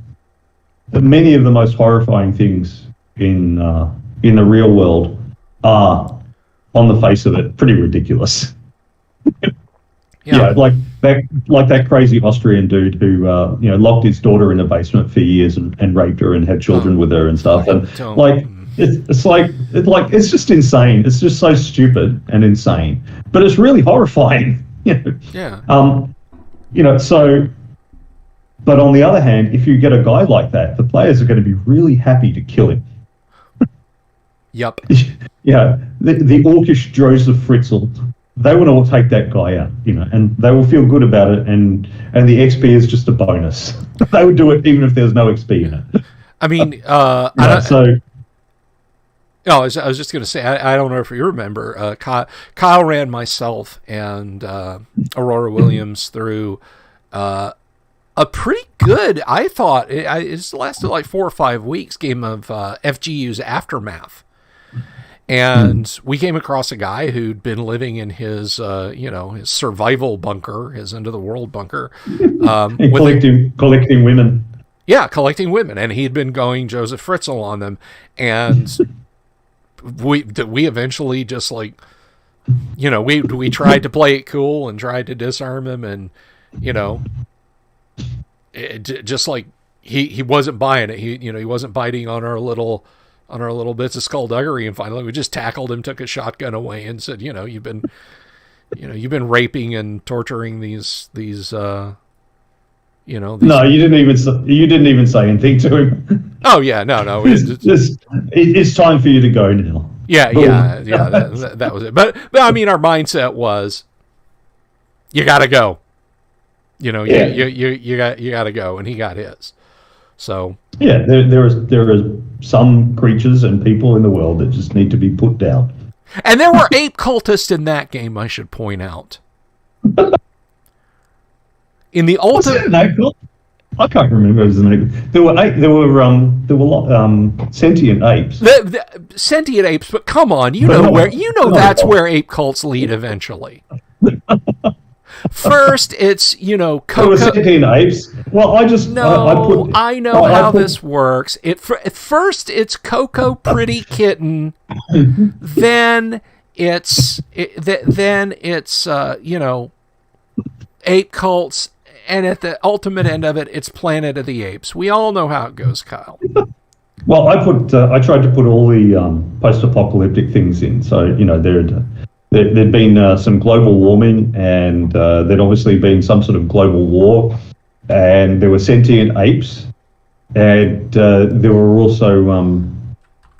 many of the most horrifying things in the real world are, on the face of it, pretty ridiculous. Yeah, like that crazy Austrian dude who locked his daughter in a basement for years and raped her and had children with her and stuff. It's just insane. It's just so stupid and insane, but it's really horrifying. Yeah. But on the other hand, if you get a guy like that, the players are going to be really happy to kill him. Yep. Yeah, the orcish Joseph Fritzl, they want to take that guy out, and they will feel good about it, and the XP is just a bonus. They would do it even if there's no XP in it. I mean, I was just going to say, I don't know if you remember, Kyle ran myself and Aurora Williams through a pretty good, I thought, it's lasted like 4 or 5 weeks, game of FGU's Aftermath. And we came across a guy who'd been living in his, his survival bunker, his end of the world bunker. Collecting women. Yeah, collecting women. And he'd been going Joseph Fritzl on them. And we eventually just we tried to play it cool and tried to disarm him. And, just like he wasn't buying it. He wasn't biting on our little bits of skullduggery, and finally we just tackled him, took his shotgun away, and said, you've been raping and torturing these. No, you didn't even say anything to him. Oh yeah, no. It's time for you to go now. Yeah. That was it. But I mean, our mindset was, you got to go. You got to go, and he got his. So yeah, there are some creatures and people in the world that just need to be put down. And there were ape cultists in that game, I should point out. In the ultimate, I can't remember his name. There were sentient apes. Sentient apes, but come on, that's where ape cults lead eventually. First, it's Coco. Sentient apes. Well, I know how this works. First, it's Coco Pretty Kitten. Then it's ape cults, and at the ultimate end of it, it's Planet of the Apes. We all know how it goes, Kyle. Well, I tried to put all the post-apocalyptic things in. So there'd been some global warming, and there'd obviously been some sort of global war, and there were sentient apes, and there were also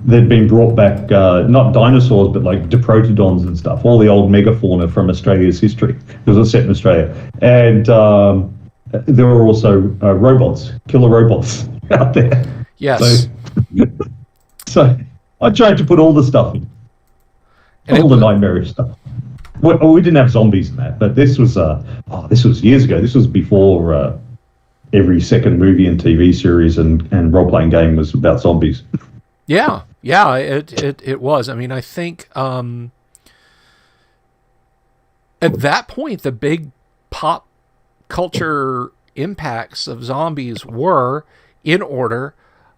they'd been brought back not dinosaurs but like diprotodons and stuff, all the old megafauna from Australia's history, because it was set in Australia, and there were also robots, killer robots out there. Yes. So I tried to put all the stuff in. And all the nightmarish stuff. We didn't have zombies in that, but this was years ago. This was before every second movie and TV series and role-playing game was about zombies. Yeah, it was. I mean, I think at that point, the big pop culture impacts of zombies were, in order,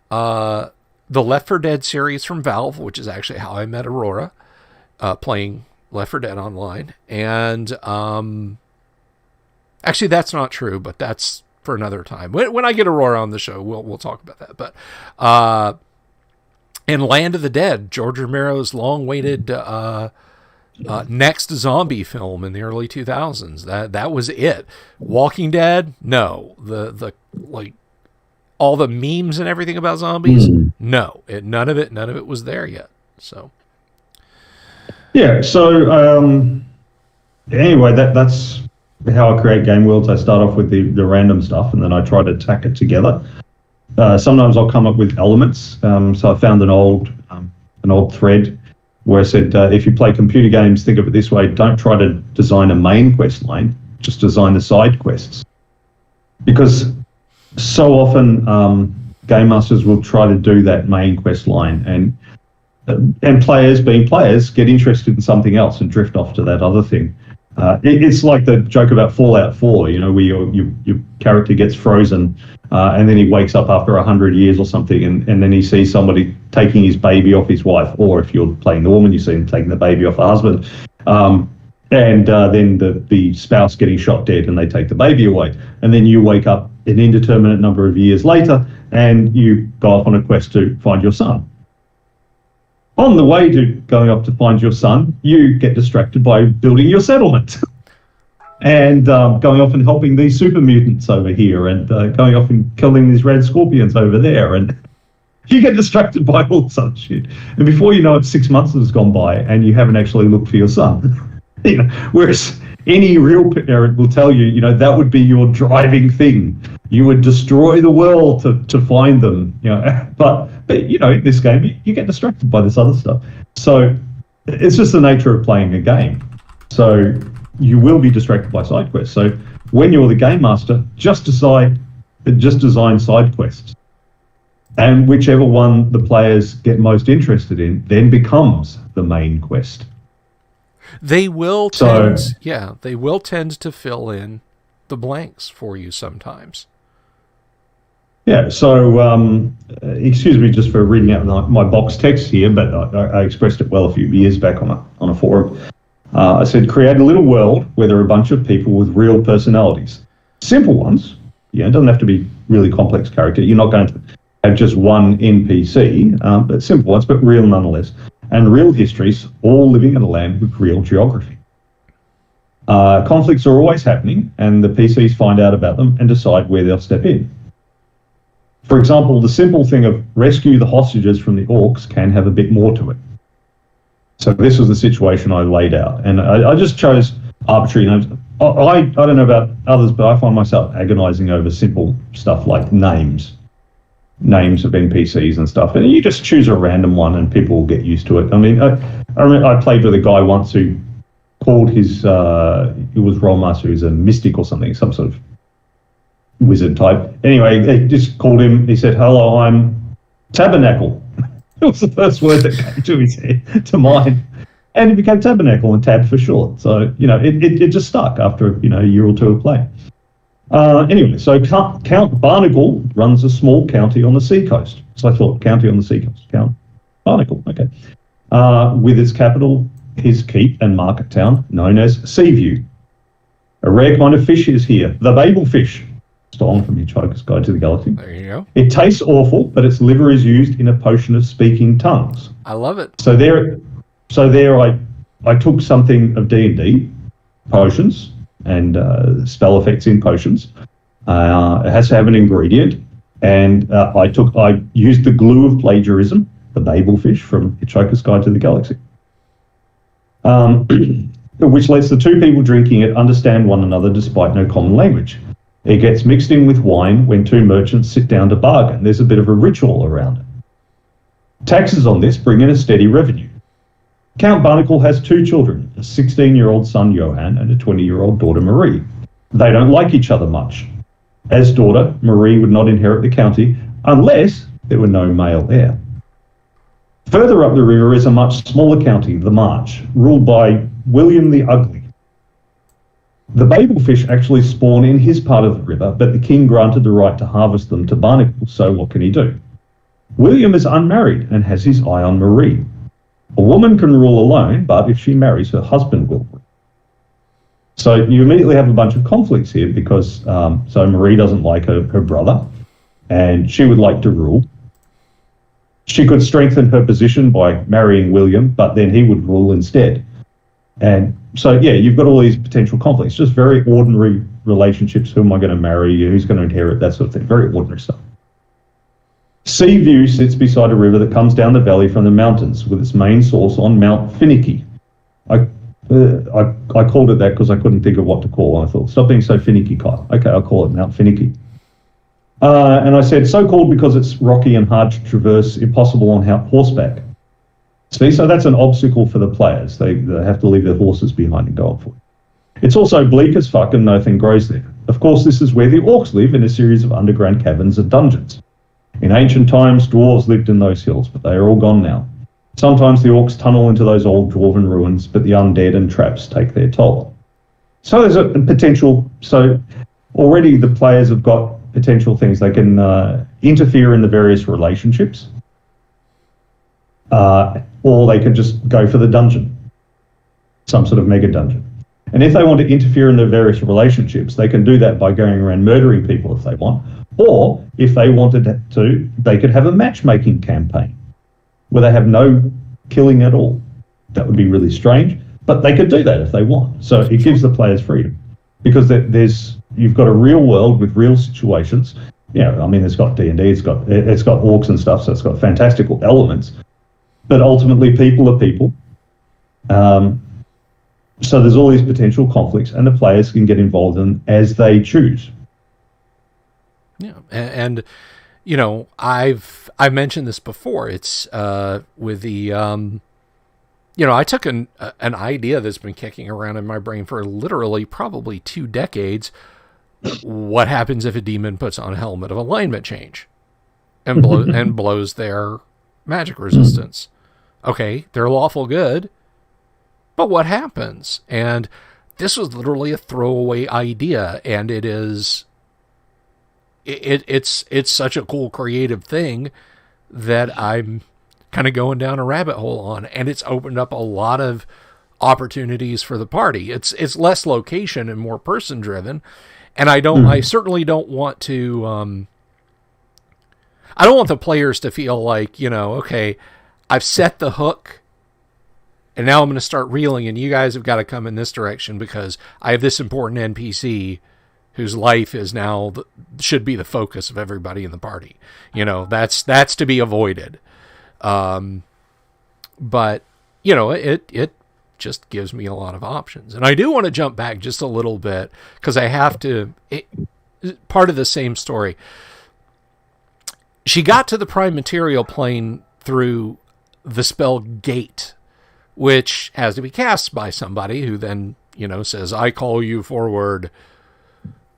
the Left 4 Dead series from Valve, which is actually how I met Aurora, playing Left 4 Dead Online. And actually, that's not true, but that's for another time. When I get Aurora on the show, we'll talk about that. But in Land of the Dead, George Romero's long-awaited next zombie film in the early 2000s. That was it. Walking Dead, no. The like all the memes and everything about zombies, no. None of it was there yet. So yeah. So anyway, that's how I create game worlds. I start off with the random stuff, and then I try to tack it together. Sometimes I'll come up with elements. So I found an old thread where I said, if you play computer games, think of it this way: don't try to design a main quest line, just design the side quests. Because so often game masters will try to do that main quest line, and players, being players, get interested in something else and drift off to that other thing. It's like the joke about Fallout 4, where your character gets frozen and then he wakes up after 100 years or something, and then he sees somebody taking his baby off his wife, or if you're playing the woman, you see him taking the baby off the husband, and then the spouse getting shot dead, and they take the baby away, and then you wake up an indeterminate number of years later, and you go off on a quest to find your son. On the way to going up to find your son, you get distracted by building your settlement and going off and helping these super mutants over here, and going off and killing these red scorpions over there. And you get distracted by all such shit. And before you know it, 6 months has gone by and you haven't actually looked for your son. Whereas any real parent will tell you, that would be your driving thing. You would destroy the world to find them, But in this game, you get distracted by this other stuff. So it's just the nature of playing a game. So you will be distracted by side quests. So when you're the game master, just design side quests. And whichever one the players get most interested in then becomes the main quest. They will tend to fill in the blanks for you sometimes. Yeah, so excuse me just for reading out my box text here, but I expressed it well a few years back on a forum. I said, create a little world where there are a bunch of people with real personalities. Simple ones. It doesn't have to be really complex character. You're not going to have just one NPC, but simple ones, but real nonetheless. And real histories, all living in a land with real geography. Conflicts are always happening, and the PCs find out about them and decide where they'll step in. For example, the simple thing of rescue the hostages from the orcs can have a bit more to it. So this was the situation I laid out, and I just chose arbitrary names. I don't know about others, but I find myself agonizing over simple stuff like names of NPCs and stuff, and you just choose a random one and people will get used to it. I mean, I played with a guy once who called his, he was Rollmaster, he was a mystic or something, some sort of wizard type. Anyway, they just called him, he said, hello, I'm Tabernacle. It was the first word that came to his head, to mind. And it became Tabernacle, and Tab for short. So, it just stuck after, a year or two of play. Anyway, so Count Barnacle runs a small county on the seacoast. So I thought, county on the seacoast, Count Barnacle, okay. With its capital, his keep and market town, known as Seaview. A rare kind of fish is here, the Babel fish, stolen from Hitchhiker's Guide to the Galaxy. There you go. It tastes awful, but its liver is used in a potion of speaking tongues. I love it. So there I I took something of D&D, potions, and spell effects in potions. It has to have an ingredient, and I used the glue of plagiarism, the Babelfish from Hitchhiker's Guide to the Galaxy, which lets the two people drinking it understand one another despite no common language. It gets mixed in with wine when two merchants sit down to bargain. There's a bit of a ritual around it. Taxes on this bring in a steady revenue. Count Barnacle has two children, a 16-year-old son, Johann, and a 20-year-old daughter, Marie. They don't like each other much. As daughter, Marie would not inherit the county unless there were no male heir. Further up the river is a much smaller county, the March, ruled by William the Ugly. The Babelfish actually spawn in his part of the river, but the king granted the right to harvest them to Barnacle, so what can he do? William is unmarried and has his eye on Marie. A woman can rule alone, but if she marries, her husband will. So you immediately have a bunch of conflicts here because so Marie doesn't like her brother, and she would like to rule. She could strengthen her position by marrying William, but then he would rule instead. And so, yeah, you've got all these potential conflicts, just very ordinary relationships. Who am I going to marry? Who's going to inherit? That sort of thing. Very ordinary stuff. Seaview sits beside a river that comes down the valley from the mountains with its main source on Mount Finicky. I called it that because I couldn't think of what to call it. I thought, stop being so finicky, Kyle. Okay, I'll call it Mount Finicky. And I said, so called because it's rocky and hard to traverse, impossible on horseback. See, so that's an obstacle for the players. They have to leave their horses behind and go on foot. It's also bleak as fuck and nothing grows there. Of course, this is where the orcs live in a series of underground caverns and dungeons. In ancient times, dwarves lived in those hills, but they are all gone now. Sometimes the orcs tunnel into those old dwarven ruins, but the undead and traps take their toll. So there's a potential. So already the players have got potential things. They can interfere in the various relationships, or they can just go for the dungeon, some sort of mega dungeon. And if they want to interfere in the various relationships, they can do that by going around murdering people if they want. Or if they wanted to, they could have a matchmaking campaign where they have no killing at all. That would be really strange, but they could do that if they want. So it gives the players freedom because you've got a real world with real situations. I mean, it's got D&D, it's got orcs and stuff, so it's got fantastical elements. But ultimately, people are people. So there's all these potential conflicts, and the players can get involved in as they choose. Yeah, and I've mentioned this before. It's with the I took an idea that's been kicking around in my brain for literally probably 2 decades. What happens if a demon puts on a helmet of alignment change and blows their magic resistance? Okay, they're lawful good, but what happens? And this was literally a throwaway idea, and it's such a cool creative thing that I'm kind of going down a rabbit hole on, and it's opened up a lot of opportunities for the party. It's less location and more person driven, and I certainly don't want to I don't want the players to feel like, okay, I've set the hook and now I'm going to start reeling and you guys have got to come in this direction because I have this important NPC whose life is now should be the focus of everybody in the party. That's to be avoided. But it just gives me a lot of options. And I do want to jump back just a little bit because I have to, part of the same story. She got to the prime material plane through the spell Gate, which has to be cast by somebody who then, says, I call you forward,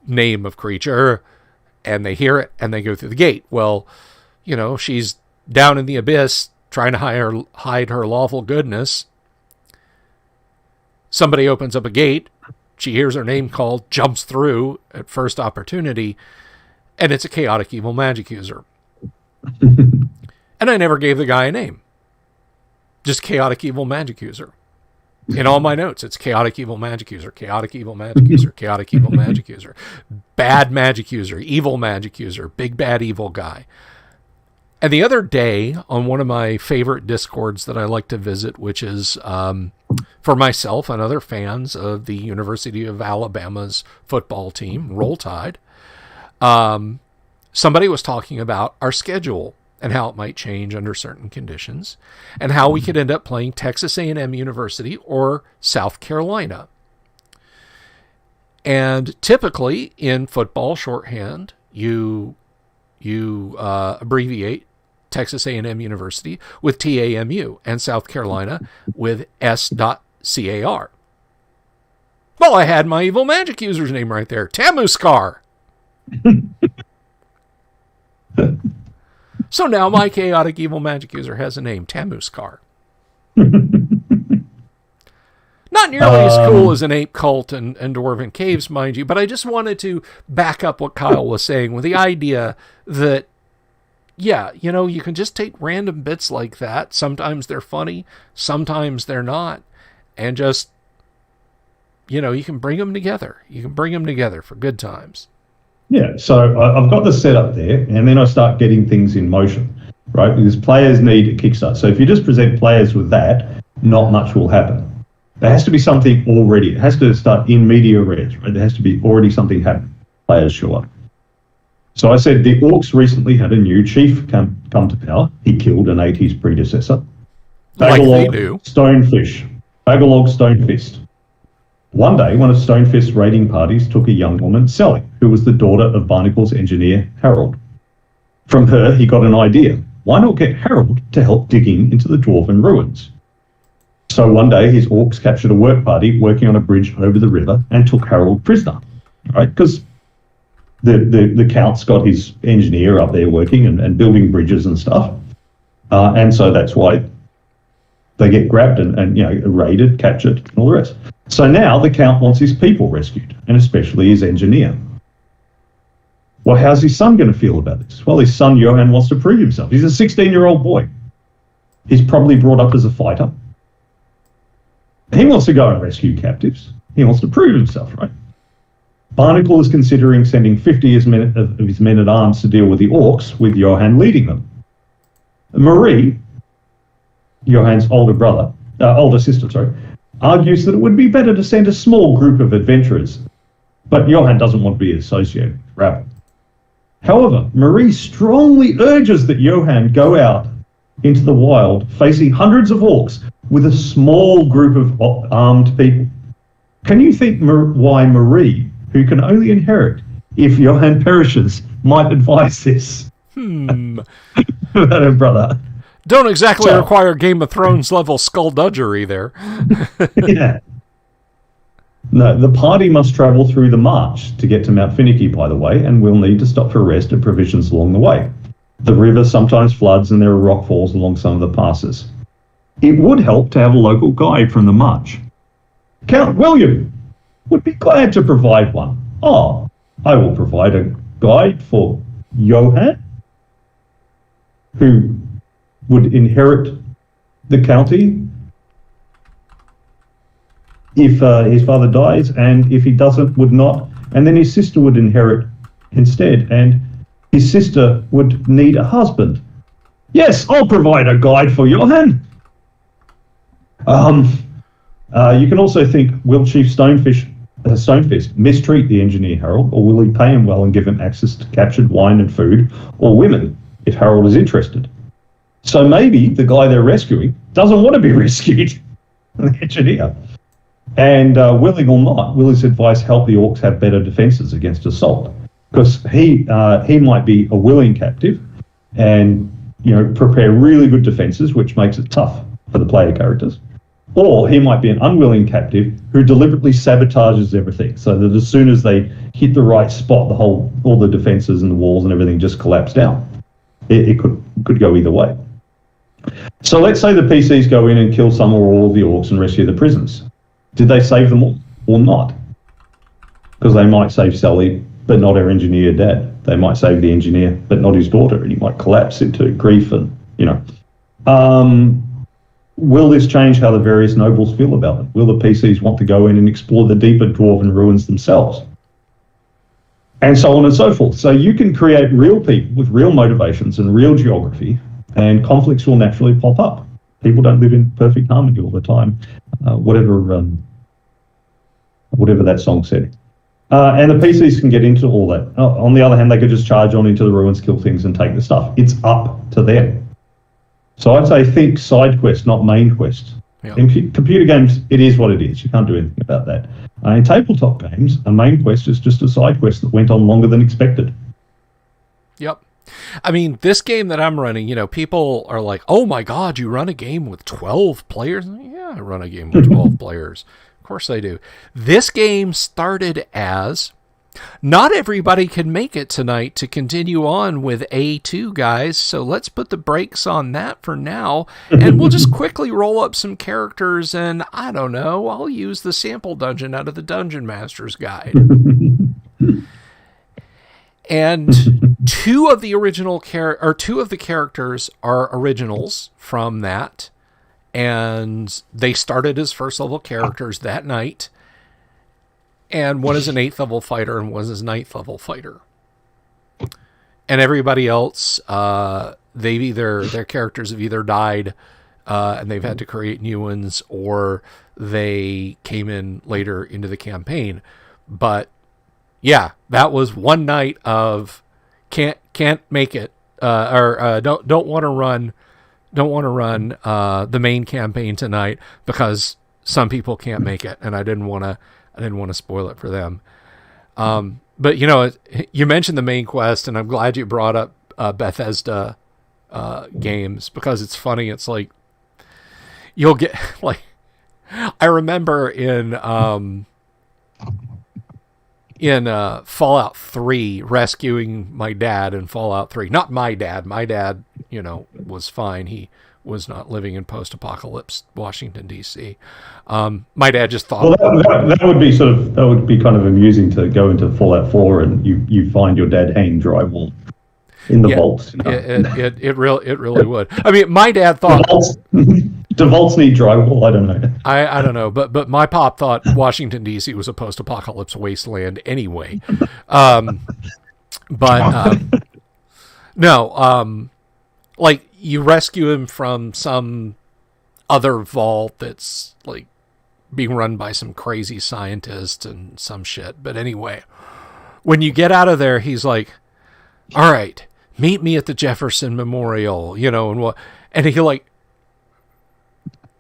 name of creature, and they hear it and they go through the gate. Well, she's down in the abyss trying to hide her lawful goodness. Somebody opens up a gate. She hears her name called, jumps through at first opportunity, and it's a chaotic evil magic user. And I never gave the guy a name. Just chaotic evil magic user. In all my notes, it's chaotic evil magic user, chaotic evil magic user, chaotic evil magic user, bad magic user, evil magic user, big bad evil guy. And the other day, on one of my favorite Discords that I like to visit, which is for myself and other fans of the University of Alabama's football team, Roll Tide, somebody was talking about our schedule and how it might change under certain conditions, and how we could end up playing Texas A&M University or South Carolina. And typically in football shorthand, you abbreviate Texas A&M University with TAMU and South Carolina with S.CAR. Well, I had my evil magic user's name right there, Tamuscar. So now my chaotic evil magic user has a name, Tamuscar. Not nearly as cool as an Ape Cult and Dwarven Caves, mind you, but I just wanted to back up what Kyle was saying with the idea that, yeah, you can just take random bits like that. Sometimes they're funny, sometimes they're not, and just, you can bring them together. You can bring them together for good times. Yeah, so I've got the setup there, and then I start getting things in motion, right? Because players need a kickstart. So if you just present players with that, not much will happen. There has to be something already. It has to start in media res, right? There has to be already something happening. Players show up. So I said the Orcs recently had a new chief come to power. He killed and ate his predecessor. Like they do. Stonefish. Bagalog Stonefist. One day, one of Stonefist's raiding parties took a young woman, Sally, who was the daughter of Barnacle's engineer, Harold. From her, he got an idea. Why not get Harold to help digging into the dwarven ruins? So one day, his Orcs captured a work party working on a bridge over the river and took Harold prisoner, right? Because the Count's got his engineer up there working and building bridges and stuff. And so that's why they get grabbed and raided, captured, and all the rest. So now the Count wants his people rescued, and especially his engineer. Well, how's his son going to feel about this? Well, his son, Johan, wants to prove himself. He's a 16-year-old boy. He's probably brought up as a fighter. He wants to go and rescue captives. He wants to prove himself, right? Barnacle is considering sending 50 of his men-at-arms to deal with the Orcs, with Johan leading them. Marie, Johan's older sister, argues that it would be better to send a small group of adventurers, but Johan doesn't want to be associated with rabble. However, Marie strongly urges that Johan go out into the wild, facing hundreds of Orcs with a small group of armed people. Can you think why Marie, who can only inherit if Johan perishes, might advise this? About her brother. Don't exactly require Game of Thrones level skullduggery there. Yeah. No, the party must travel through the march to get to Mount Finicky, by the way, and will need to stop for rest and provisions along the way. The river sometimes floods and there are rock falls along some of the passes. It would help to have a local guide from the march. Count William would be glad to provide one. Oh, I will provide a guide for Johan, who would inherit the county if his father dies, and if he doesn't, would not. And then his sister would inherit instead, and his sister would need a husband. Yes, I'll provide a guide for Johan. You can also think, will Chief Stonefist mistreat the engineer Harold, or will he pay him well and give him access to captured wine and food, or women, if Harold is interested? So maybe the guy they're rescuing doesn't want to be rescued, the engineer. And willing or not, will his advice help the Orcs have better defenses against assault? Because he might be a willing captive and prepare really good defenses, which makes it tough for the player characters. Or he might be an unwilling captive who deliberately sabotages everything, so that as soon as they hit the right spot, all the defenses and the walls and everything just collapse down. It could go either way. So let's say the PCs go in and kill some or all of the Orcs and rescue the prisoners. Did they save them all or not? Because they might save Sally, but not her engineer dad. They might save the engineer, but not his daughter, and he might collapse into grief and, Will this change how the various nobles feel about it? Will the PCs want to go in and explore the deeper dwarven ruins themselves? and so on and so forth. So you can create real people with real motivations and real geography, and conflicts will naturally pop up. People don't live in perfect harmony all the time, whatever that song said. And the PCs can get into all that. On the other hand, they could just charge on into the ruins, kill things, and take the stuff. It's up to them. So I'd say think side quest, not main quest. Yep. In computer games, it is what it is. You can't do anything about that. In tabletop games, a main quest is just a side quest that went on longer than expected. Yep. I mean, this game that I'm running, people are like, oh my God, you run a game with 12 players? Yeah, I run a game with 12 players. Of course I do. This game started as, not everybody can make it tonight to continue on with A2, guys, so let's put the brakes on that for now, and we'll just quickly roll up some characters, and I don't know, I'll use the sample dungeon out of the Dungeon Master's Guide. And two of the characters are originals from that, and they started as first level characters that night. And one is an 8th level fighter and one is a 9th level fighter. And everybody else, their characters have either died and they've had to create new ones, or they came in later into the campaign. But yeah, that was one night of can't make it, or don't want to run the main campaign tonight because some people can't make it, and I didn't want to spoil it for them. But you mentioned the main quest, and I'm glad you brought up Bethesda games, because it's funny. It's like you'll get like, I remember in Fallout 3 rescuing my dad in Fallout 3. Not my dad. My dad, was fine. He was not living in post-apocalypse Washington, D.C. My dad just thought... Well, that would be kind of amusing to go into Fallout 4 and you find your dad hanging drywall in the vaults. It really would. I mean, my dad thought... Do vaults need drywall? I don't know. I don't know, but my pop thought Washington, D.C. was a post-apocalypse wasteland anyway. No, like, you rescue him from some other vault that's, like, being run by some crazy scientist and some shit. But anyway, when you get out of there, he's like, all right, meet me at the Jefferson Memorial, and he, like,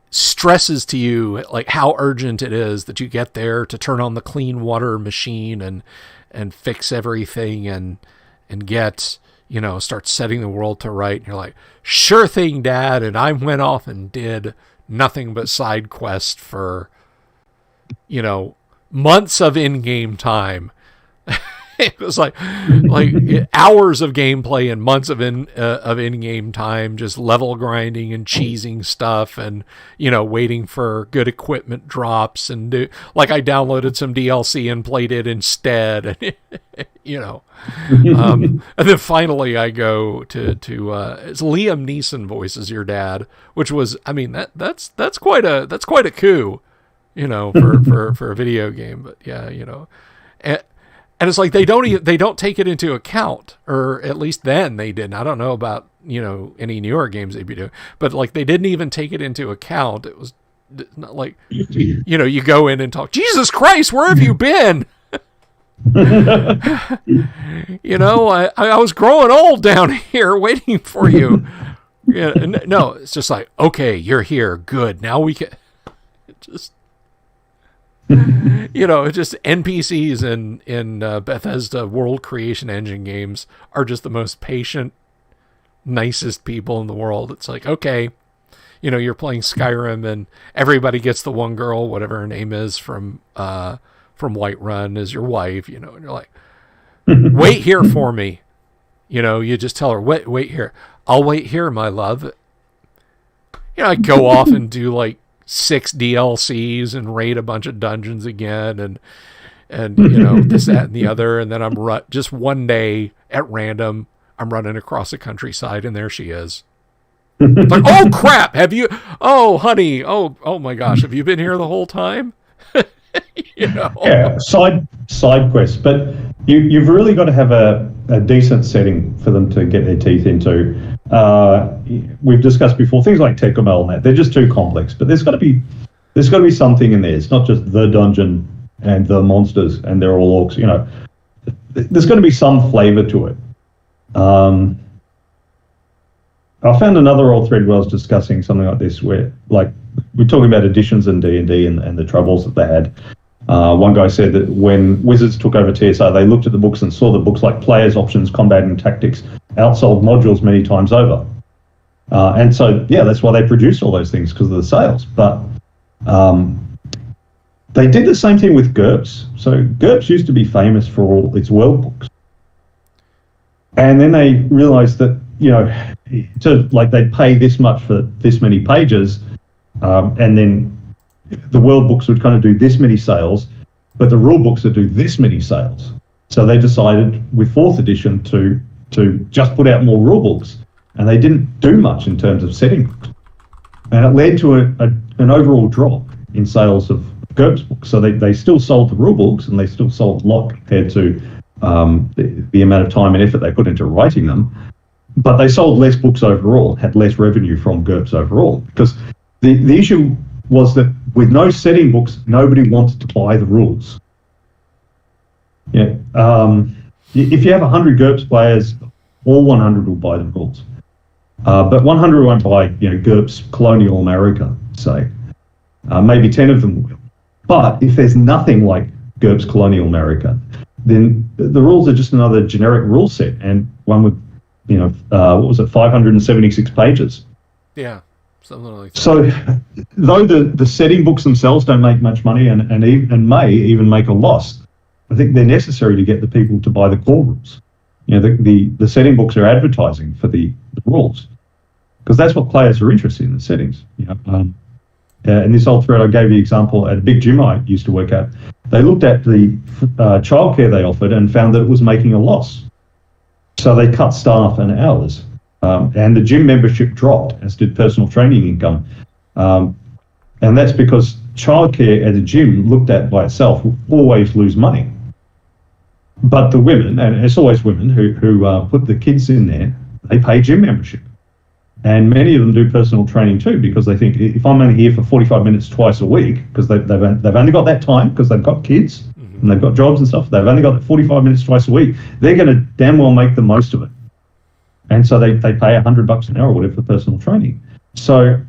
stresses to you like how urgent it is that you get there to turn on the clean water machine and fix everything and get, start setting the world to right. And you're like, sure thing, Dad. And I went off and did nothing but side quests for, months of in-game time. It was like hours of gameplay and months of in-game time, just level grinding and cheesing stuff, and waiting for good equipment drops, and I downloaded some DLC and played it instead, and and then finally I go to it's Liam Neeson voices your dad, which was, I mean, that's quite a coup, for a video game, but yeah, and it's like they don't take it into account, or at least then they didn't. I don't know about any newer games they'd be doing, but like they didn't even take it into account. It was not like you go in and talk, Jesus Christ, where have you been? I was growing old down here waiting for you. No, it's just like, okay, you're here, good. Now we can just. Just NPCs in Bethesda World Creation Engine games are just the most patient, nicest people in the world. It's like, okay, you're playing Skyrim and everybody gets the one girl, whatever her name is, from Whiterun as your wife, and you're like, wait here for me. You just tell her, wait here. I'll wait here, my love. I go off and do like 6 DLCs and raid a bunch of dungeons again, and this, that, and the other, and then I'm just one day at random, I'm running across the countryside, and there she is. Like, oh crap! Oh honey! Oh my gosh! Have you been here the whole time? Yeah, side quests, but you've really got to have a decent setting for them to get their teeth into. We've discussed before things like Tecumel and that, they're just too complex. But there's got to be something in there. It's not just the dungeon and the monsters and they're all orcs. You know, there's got to be some flavor to it. I found another old thread where I was discussing something like this, where like we're talking about editions in D&D and the troubles that they had. One guy said that when Wizards took over TSR, they looked at the books and saw the books like Players, Options, Combat and Tactics outsold modules many times over. And so, yeah, that's why they produced all those things, because of the sales. But they did the same thing with GURPS. So GURPS used to be famous for all its world books. And then they realized that, you know, they'd pay this much for this many pages, and then the world books would kind of do this many sales, but the rule books would do this many sales. So they decided with 4th edition to just put out more rule books, and they didn't do much in terms of setting books. And it led to an overall drop in sales of GURPS books. So they still sold the rule books, and they still sold a lot compared to the amount of time and effort they put into writing them. But they sold less books overall, had less revenue from GURPS overall, because the issue was that with no setting books, nobody wanted to buy the rules. Yeah, if you have 100 GURPS players, all 100 will buy the rules, but 100 won't buy, you know, GURPS Colonial America, say. Maybe 10 of them will. But if there's nothing like GURPS Colonial America, then the rules are just another generic rule set, and one with, you know, what was it, 576 pages. Yeah, something like that. So, though the setting books themselves don't make much money and may even make a loss, I think they're necessary to get the people to buy the core rules. You know, the setting books are advertising for the rules, because that's what players are interested in, the settings. You know, in this old thread, I gave the example at a big gym I used to work at. They looked at the childcare they offered and found that it was making a loss. So they cut staff and hours, and the gym membership dropped, as did personal training income. And that's because childcare at a gym, looked at by itself, will always lose money. But the women, and it's always women who put the kids in there, they pay gym membership. And many of them do personal training too, because they think, if I'm only here for 45 minutes twice a week, because they've only got that time, because they've got kids, and they've got jobs and stuff, they've only got 45 minutes twice a week, they're going to damn well make the most of it. And so they pay $100 an hour or whatever for personal training. So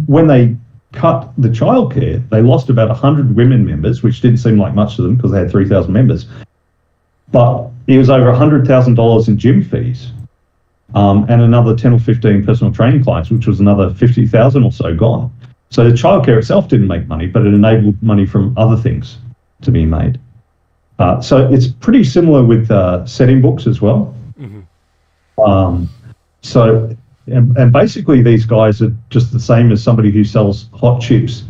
when they cut the childcare, they lost about 100 women members, which didn't seem like much to them because they had 3,000 members. But it was over $100,000 in gym fees, and another 10 or 15 personal training clients, which was another 50,000 or so gone. So the childcare itself didn't make money, but it enabled money from other things to be made. So it's pretty similar with setting books as well. Mm-hmm. And basically these guys are just the same as somebody who sells hot chips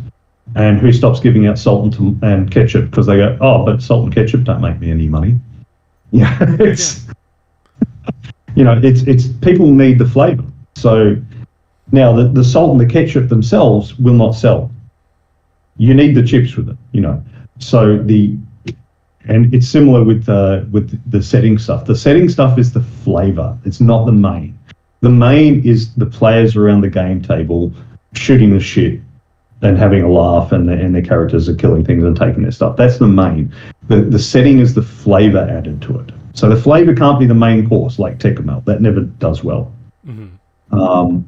and who stops giving out salt and ketchup because they go, oh, but salt and ketchup don't make me any money. Yeah, you know, it's people need the flavour. So now the salt and the ketchup themselves will not sell. You need the chips with it, you know. So and it's similar with the setting stuff. The setting stuff is the flavour. It's not the main. The main is the players around the game table shooting the shit and having a laugh, and their characters are killing things and taking their stuff. That's the main. The setting is the flavour added to it. So the flavour can't be the main course like Tecumel. That never does well. Mm-hmm.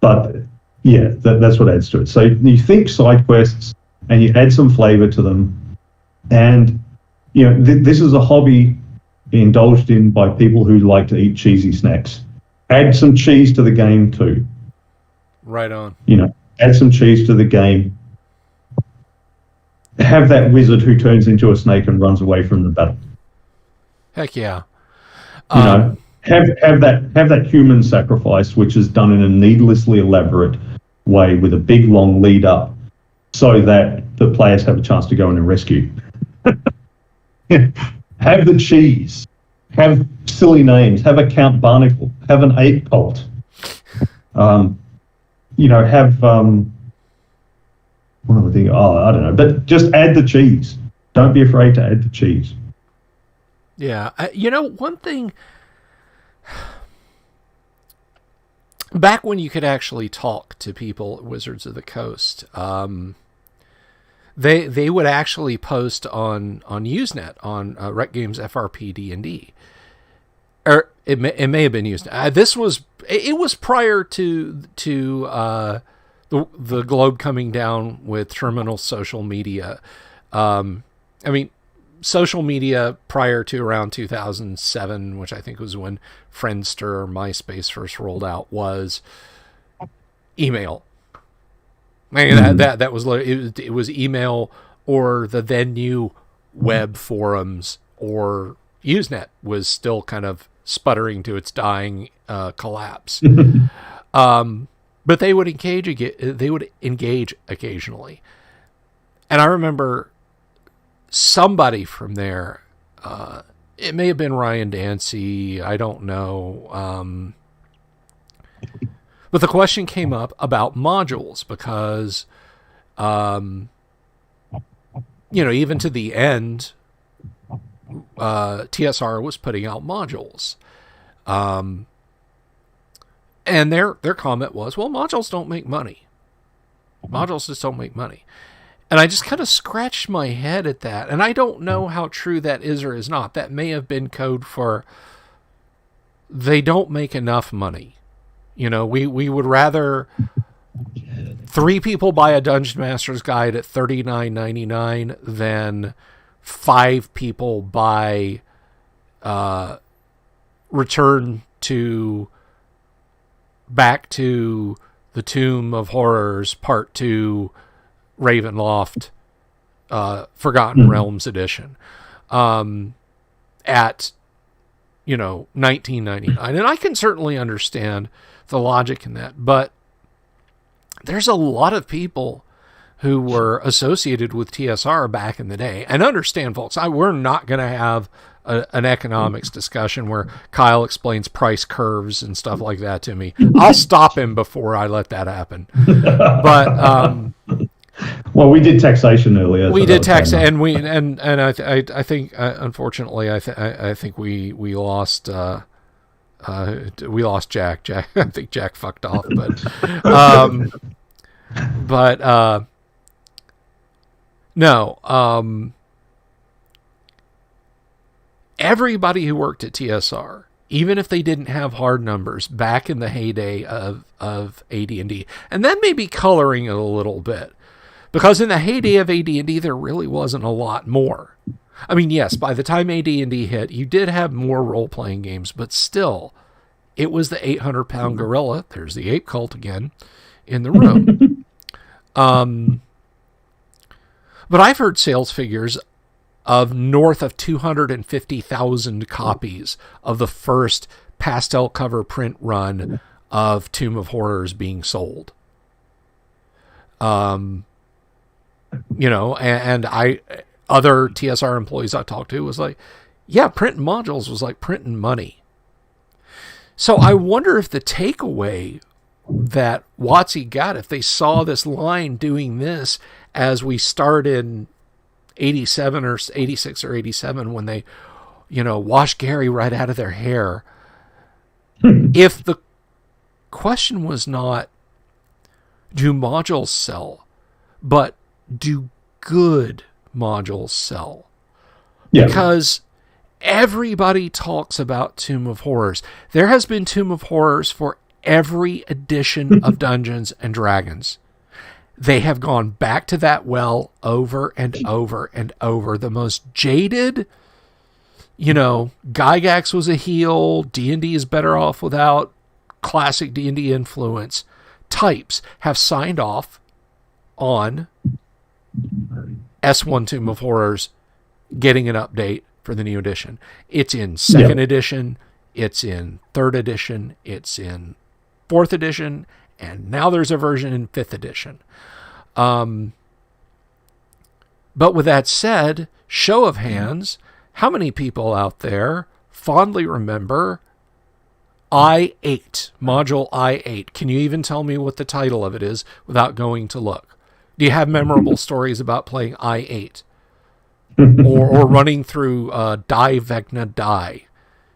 But yeah, that's what adds to it. So you think side quests and you add some flavour to them, and you know this is a hobby indulged in by people who like to eat cheesy snacks. Add some cheese to the game too. Right on. You know, add some cheese to the game. Have that wizard who turns into a snake and runs away from the battle. Heck yeah. You know, have that human sacrifice, which is done in a needlessly elaborate way with a big long lead up, so that the players have a chance to go in and rescue. Have the cheese. Have silly names. Have a Count Barnacle. Have an Ape Cult. You know, have one other thing. Oh, I don't know. But just add the cheese. Don't be afraid to add the cheese. Yeah. One thing, back when you could actually talk to people at Wizards of the Coast, they would actually post on Usenet, on Rec Games FRP D&D. Or it may have been Usenet. It was prior to the globe coming down with terminal social media. Social media prior to around 2007, which I think was when Friendster or MySpace first rolled out, was email. That was it was email, or the then new web forums, or Usenet was still kind of sputtering to its dying collapse. But they would engage occasionally. And I remember somebody from there, it may have been Ryan Dancy, I don't know. But the question came up about modules because, even to the end, TSR was putting out modules. And their comment was, well, modules don't make money. Modules just don't make money. And I just kind of scratched my head at that. And I don't know how true that is or is not. That may have been code for they don't make enough money. We would rather 3 people buy a Dungeon Master's Guide at $39.99 than 5 people buy Return to Back to the Tomb of Horrors Part 2 Ravenloft Forgotten Realms edition at $19.99. And I can certainly understand the logic in that, but there's a lot of people who were associated with TSR back in the day. And understand, folks, we're not going to have an economics discussion where Kyle explains price curves and stuff like that to me. I'll stop him before I let that happen. But well, we did taxation earlier. We did tax, and I think unfortunately I think we lost Jack. I think Jack fucked off, but no. Everybody who worked at TSR, even if they didn't have hard numbers back in the heyday of AD&D, and that may be coloring it a little bit, because in the heyday of AD&D, there really wasn't a lot more. I mean, yes, by the time AD&D hit, you did have more role-playing games, but still, it was the 800-pound gorilla, there's the Ape Cult again, in the room. But I've heard sales figures of north of 250,000 copies of the first pastel cover print run of Tomb of Horrors being sold. And other TSR employees I talked to was like, yeah, printing modules was like printing money. So I wonder if the takeaway that WotC got, if they saw this line doing this as we start in 87 or 86 or 87, when they, wash Gary right out of their hair. If the question was not, do modules sell, but do good modules sell? Yeah. Because everybody talks about Tomb of Horrors. There has been Tomb of Horrors for every edition of Dungeons and Dragons. They have gone back to that well over and over and over. The most jaded, Gygax was a heel, D&D is better off without classic D&D influence. Types have signed off on S1 Tomb of Horrors getting an update for the new edition. It's in 2nd edition, it's in 3rd edition, it's in 4th edition, and now there's a version in 5th edition. But with that said, show of hands, how many people out there fondly remember I-8, Module I-8? Can you even tell me what the title of it is without going to look? Do you have memorable stories about playing I-8? or running through Die Vecna Die.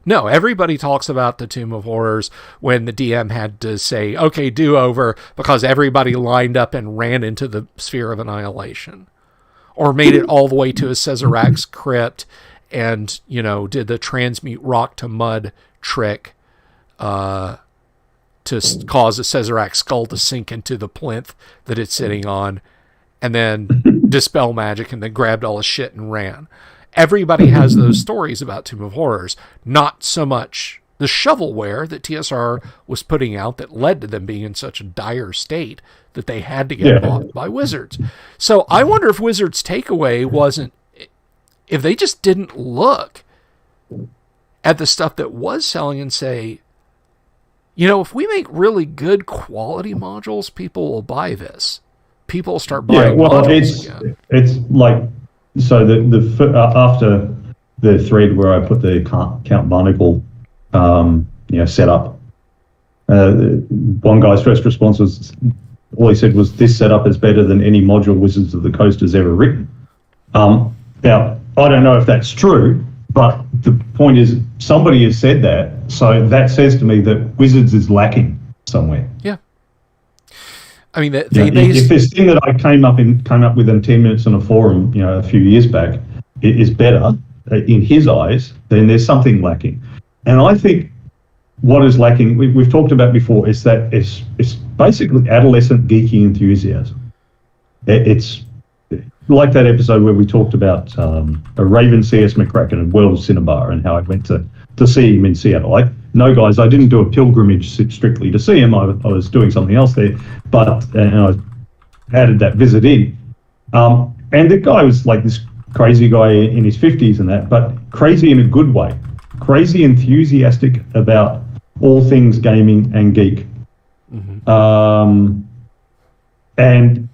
No, everybody talks about the Tomb of Horrors when the DM had to say, okay, do over, because everybody lined up and ran into the Sphere of Annihilation. Or made it all the way to a Sazerac's crypt and, did the transmute rock to mud trick to cause a Sazerac skull to sink into the plinth that it's sitting on, and then dispel magic, and then grabbed all the shit and ran. Everybody has those stories about Tomb of Horrors, not so much the shovelware that TSR was putting out that led to them being in such a dire state that they had to get bought by Wizards. So I wonder if Wizards' takeaway wasn't, if they just didn't look at the stuff that was selling and say, if we make really good quality modules, people will buy this. People will start buying modules again. It's like, so after the thread where I put the Count Barnacle, setup, one guy's first response was, all he said was, "This setup is better than any module Wizards of the Coast has ever written." Now, I don't know if that's true, but the point is, somebody has said that, so that says to me that Wizards is lacking somewhere. Yeah. I mean, if this thing that I came up with in 10 minutes on a forum, a few years back, it is better in his eyes, then there's something lacking. And I think what is lacking, we've talked about before, is that it's basically adolescent geeky enthusiasm. It's like that episode where we talked about a Raven C.S. McCracken and World of Cinnabar and how I went to see him in Seattle. No, guys, I didn't do a pilgrimage strictly to see him. I was doing something else there, and I added that visit in. And the guy was like this crazy guy in his 50s and that, but crazy in a good way. Crazy enthusiastic about all things gaming and geek. Mm-hmm. And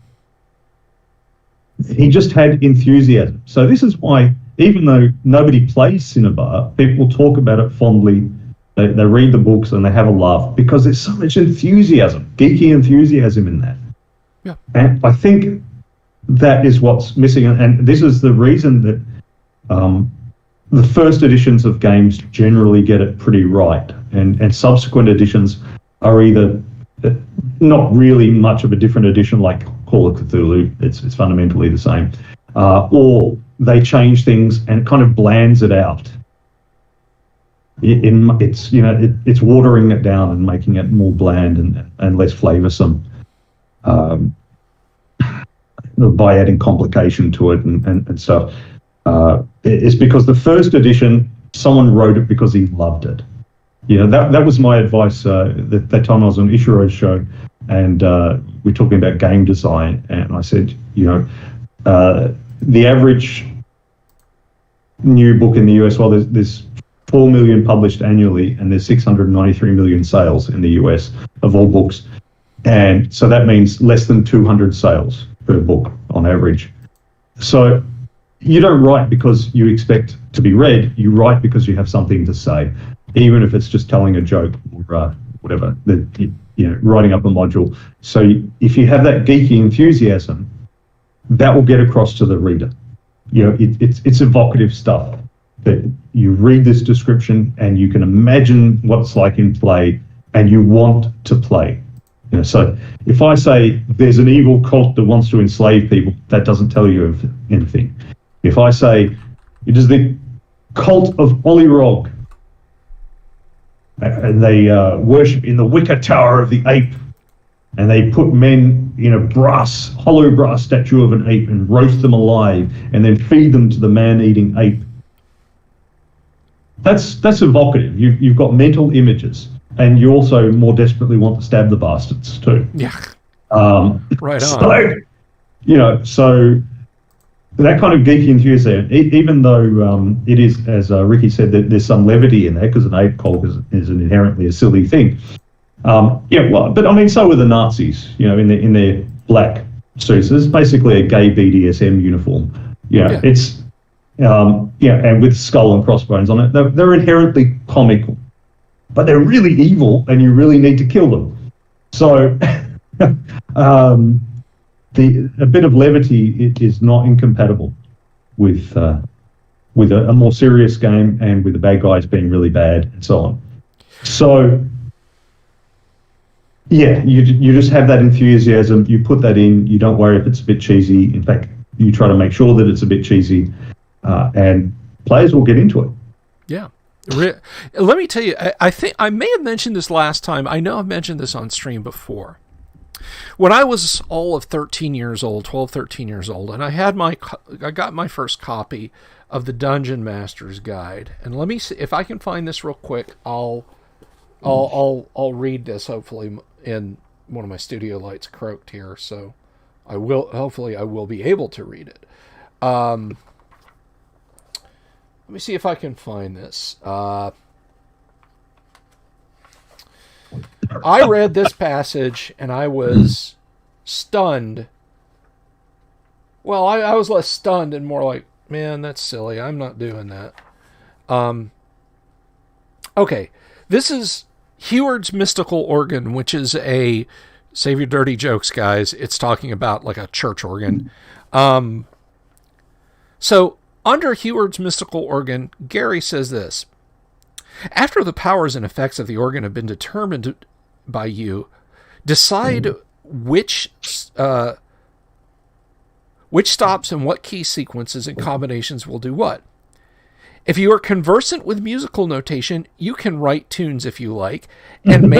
he just had enthusiasm. So this is why, even though nobody plays Cinnabar, people talk about it fondly. They read the books and they have a laugh because there's so much enthusiasm, geeky enthusiasm in that. Yeah. And I think that is what's missing. And this is the reason that the first editions of games generally get it pretty right. And subsequent editions are either not really much of a different edition like Call of Cthulhu. It's fundamentally the same. Or they change things and it kind of blands it out. It's watering it down and making it more bland and less flavoursome by adding complication to it and stuff. It's because the first edition, someone wrote it because he loved it. That was my advice that time I was on Ishiro's show, and we're talking about game design, and I said, the average new book in the US, well, there's 4 million published annually, and there's 693 million sales in the US of all books. And so that means less than 200 sales per book on average. So you don't write because you expect to be read, you write because you have something to say, even if it's just telling a joke or whatever, writing up a module. So if you have that geeky enthusiasm, that will get across to the reader. It's evocative stuff that you read this description and you can imagine what it's like in play and you want to play. So if I say there's an evil cult that wants to enslave people, that doesn't tell you anything. If I say it is the cult of Olirog, and they worship in the wicker tower of the ape, and they put men in a hollow brass statue of an ape and roast them alive and then feed them to the man-eating ape. That's evocative. You've got mental images, and you also more desperately want to stab the bastards too. Yeah. Right on. So that kind of geeky enthusiasm, even though it is, as Ricky said, that there's some levity in there because an ape cult is inherently a silly thing. But I mean, so were the Nazis. In their black suits. It's basically a gay BDSM uniform. It's and with skull and crossbones on it. They're inherently comical, but they're really evil, and you really need to kill them. So a bit of levity is not incompatible with a more serious game and with the bad guys being really bad and so on. So, yeah, you just have that enthusiasm. You put that in. You don't worry if it's a bit cheesy. In fact, you try to make sure that it's a bit cheesy, and players will get into it. Yeah. Let me tell you, I think I may have mentioned this last time. I know I've mentioned this on stream before. When I was all of 13 years old, and I got my first copy of the Dungeon Master's Guide. And let me see if I can find this real quick. I'll read this hopefully in one of my studio lights croaked here, so hopefully I will be able to read it. Let me see if I can find this. I read this passage and I was stunned. Well, I was less stunned and more like, man, that's silly. I'm not doing that. Okay, this is Heward's Mystical Organ, which is a, save your dirty jokes, guys, it's talking about like a church organ. So, under Heward's Mystical Organ, Gary says this: after the powers and effects of the organ have been determined by you, decide which stops and what key sequences and combinations will do what. If you are conversant with musical notation, you can write tunes if you like, and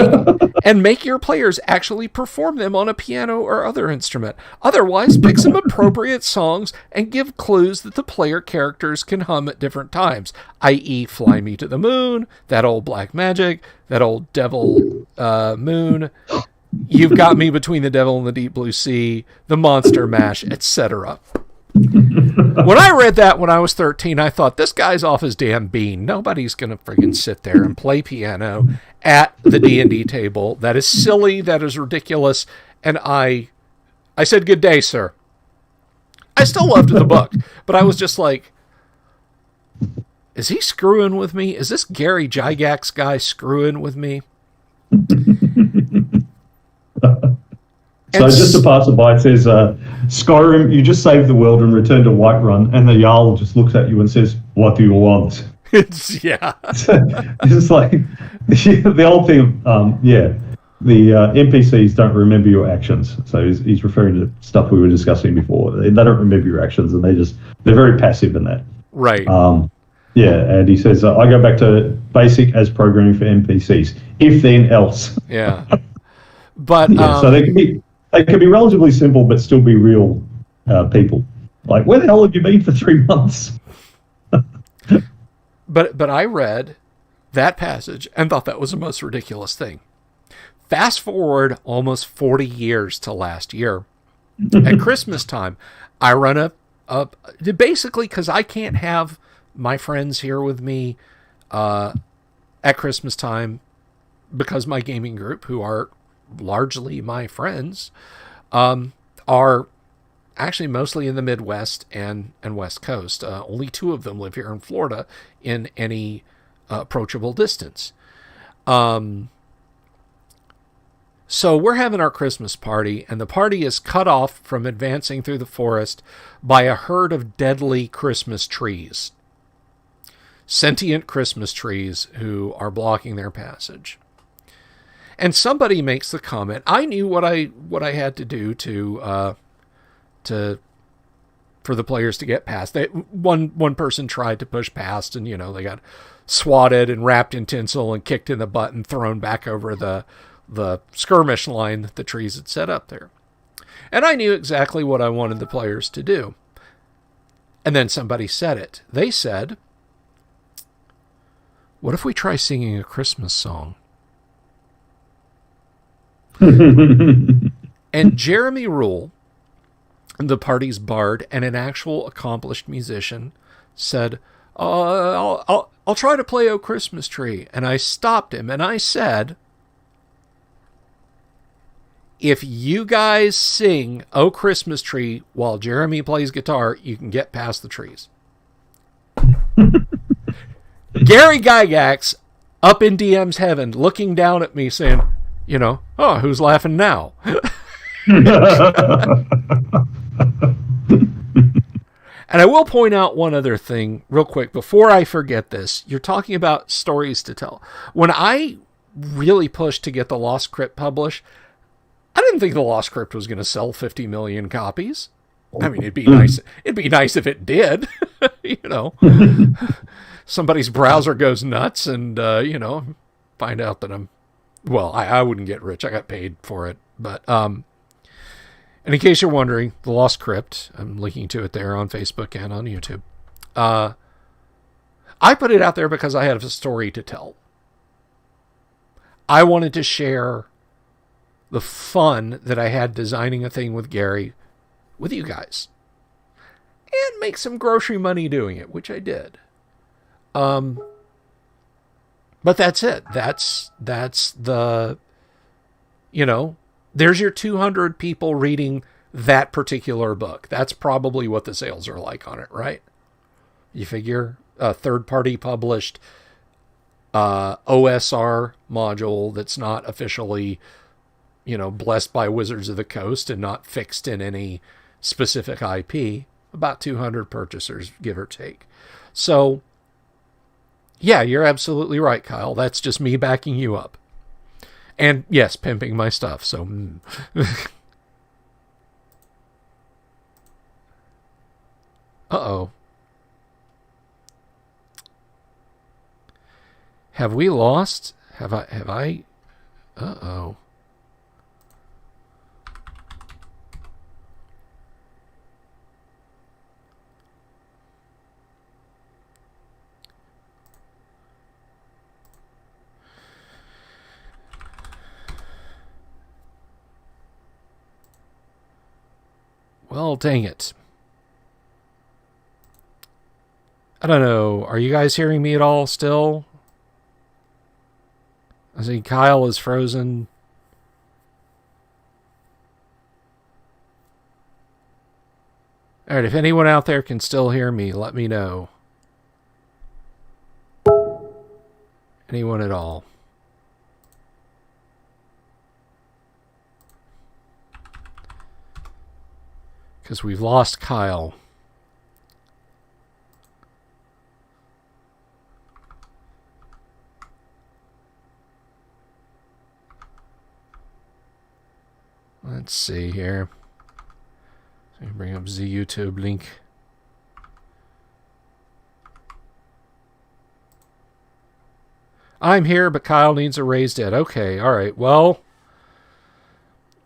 make your players actually perform them on a piano or other instrument. Otherwise, pick some appropriate songs and give clues that the player characters can hum at different times, i.e. Fly Me to the Moon, That Old Black Magic, That Old Devil Moon, You've Got Me Between the Devil and the Deep Blue Sea, The Monster Mash, etc. When I read that when I was 13, I thought, this guy's off his damn bean. Nobody's going to friggin' sit there and play piano at the D&D table. That is silly. That is ridiculous. And I said, good day, sir. I still loved the book, but I was just like, is he screwing with me? Is this Gary Gygax guy screwing with me? So just to pass it by, it says, Skyrim, you just saved the world and returned to Whiterun, and the Jarl just looks at you and says, what do you want? Yeah. It's like the old thing of, the NPCs don't remember your actions. So he's referring to stuff we were discussing before. They don't remember your actions, and they're very passive in that. Right. And he says, I go back to basic as programming for NPCs, if then else. Yeah. But so they can be relatively simple, but still be real people. Like, where the hell have you been for 3 months? But I read that passage and thought that was the most ridiculous thing. Fast forward almost 40 years to last year. At Christmas time, I run basically because I can't have my friends here with me at Christmas time because my gaming group, who are largely my friends, are actually mostly in the Midwest and West Coast. Only 2 of them live here in Florida in any approachable distance. So we're having our Christmas party, and the party is cut off from advancing through the forest by a herd of deadly Christmas trees. Sentient Christmas trees who are blocking their passage. And somebody makes the comment. I knew what I had to do for the players to get past. One person tried to push past, and they got swatted and wrapped in tinsel and kicked in the butt and thrown back over the skirmish line that the trees had set up there. And I knew exactly what I wanted the players to do. And then somebody said it. They said, what if we try singing a Christmas song? And Jeremy Rule, the party's bard and an actual accomplished musician, said, I'll try to play O Christmas Tree. And I stopped him and I said, if you guys sing O Christmas Tree while Jeremy plays guitar, you can get past the trees. Gary Gygax up in DM's heaven looking down at me saying, oh, who's laughing now? And I will point out one other thing real quick before I forget this. You're talking about stories to tell. When I really pushed to get the Lost Crypt published, I didn't think the Lost Crypt was going to sell 50 million copies. I mean, it'd be nice. It'd be nice if it did. You know, somebody's browser goes nuts, and you know, find out that I wouldn't get rich. I got paid for it, but and in case you're wondering, the Lost Crypt, I'm linking to it there on Facebook and on YouTube. I put it out there because I had a story to tell. I wanted to share the fun that I had designing a thing with Gary with you guys. And make some grocery money doing it, which I did. But that's it. That's the, you know, there's your 200 people reading that particular book. That's probably what the sales are like on it, right? You figure a third-party published OSR module that's not officially, you know, blessed by Wizards of the Coast and not fixed in any specific IP, about 200 purchasers, give or take. So, yeah, you're absolutely right, Kyle. That's just me backing you up. And yes, pimping my stuff. So, uh-oh. Have we lost? Have I? Uh-oh. Well, dang it. I don't know. Are you guys hearing me at all still? I see Kyle is frozen. All right, if anyone out there can still hear me, let me know. Anyone at all. Because we've lost Kyle. Let's see here. So bring up the YouTube link. I'm here, but Kyle needs a raised head. Okay, all right. Well,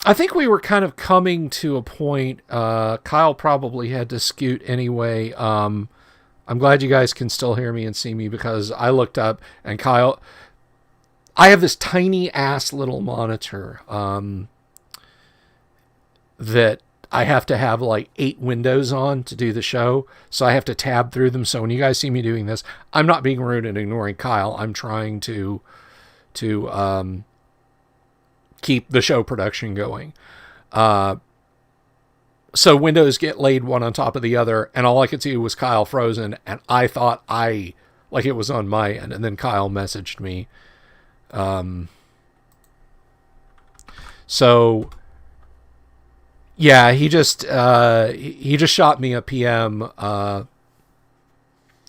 I think we were kind of coming to a point. Kyle probably had to scoot anyway. I'm glad you guys can still hear me and see me, because I looked up and Kyle, I have this tiny ass little monitor that I have to have like 8 windows on to do the show. So I have to tab through them. So when you guys see me doing this, I'm not being rude and ignoring Kyle. I'm trying to keep the show production going. So windows get laid one on top of the other, and all I could see was Kyle frozen, and I thought like it was on my end, and then Kyle messaged me. So yeah, he just shot me a PM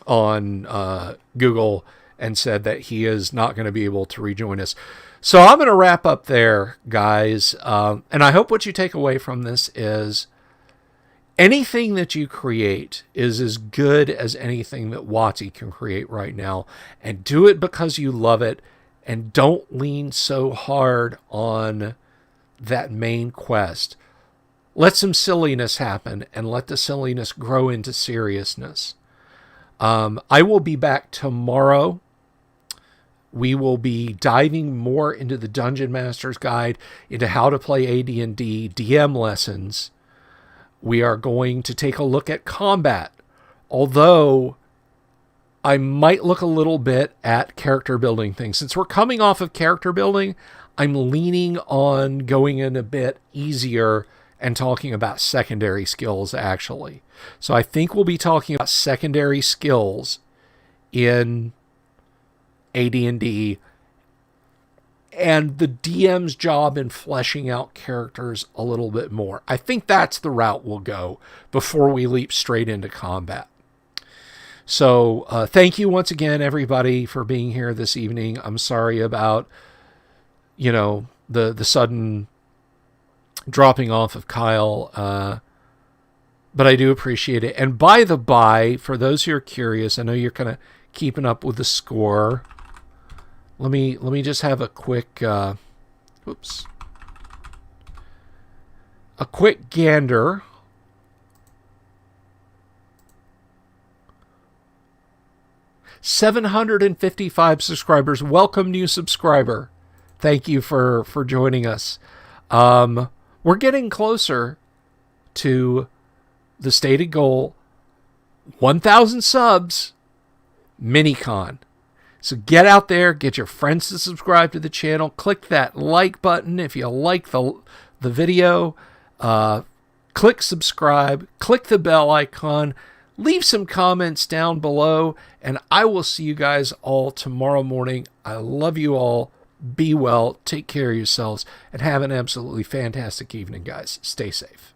on Google and said that he is not going to be able to rejoin us. So I'm going to wrap up there, guys. And I hope what you take away from this is anything that you create is as good as anything that WotC can create right now. And do it because you love it. And don't lean so hard on that main quest. Let some silliness happen and let the silliness grow into seriousness. I will be back tomorrow. We will be diving more into the Dungeon Master's Guide, into how to play AD&D, DM lessons. We are going to take a look at combat, although I might look a little bit at character building things. Since we're coming off of character building, I'm leaning on going in a bit easier and talking about secondary skills, actually. So I think we'll be talking about secondary skills in AD&D, and the DM's job in fleshing out characters a little bit more. I think that's the route we'll go before we leap straight into combat. So thank you once again, everybody, for being here this evening. I'm sorry about, the sudden dropping off of Kyle, but I do appreciate it. And by the by, for those who are curious, I know you're kind of keeping up with the score. Let me just have a quick, a quick gander. $755 subscribers. Welcome, new subscriber. Thank you for joining us. We're getting closer to the stated goal, 1,000 subs, Minicon. So get out there, get your friends to subscribe to the channel, click that like button if you like the video, click subscribe, click the bell icon, leave some comments down below, and I will see you guys all tomorrow morning. I love you all. Be well, take care of yourselves, and have an absolutely fantastic evening, guys. Stay safe.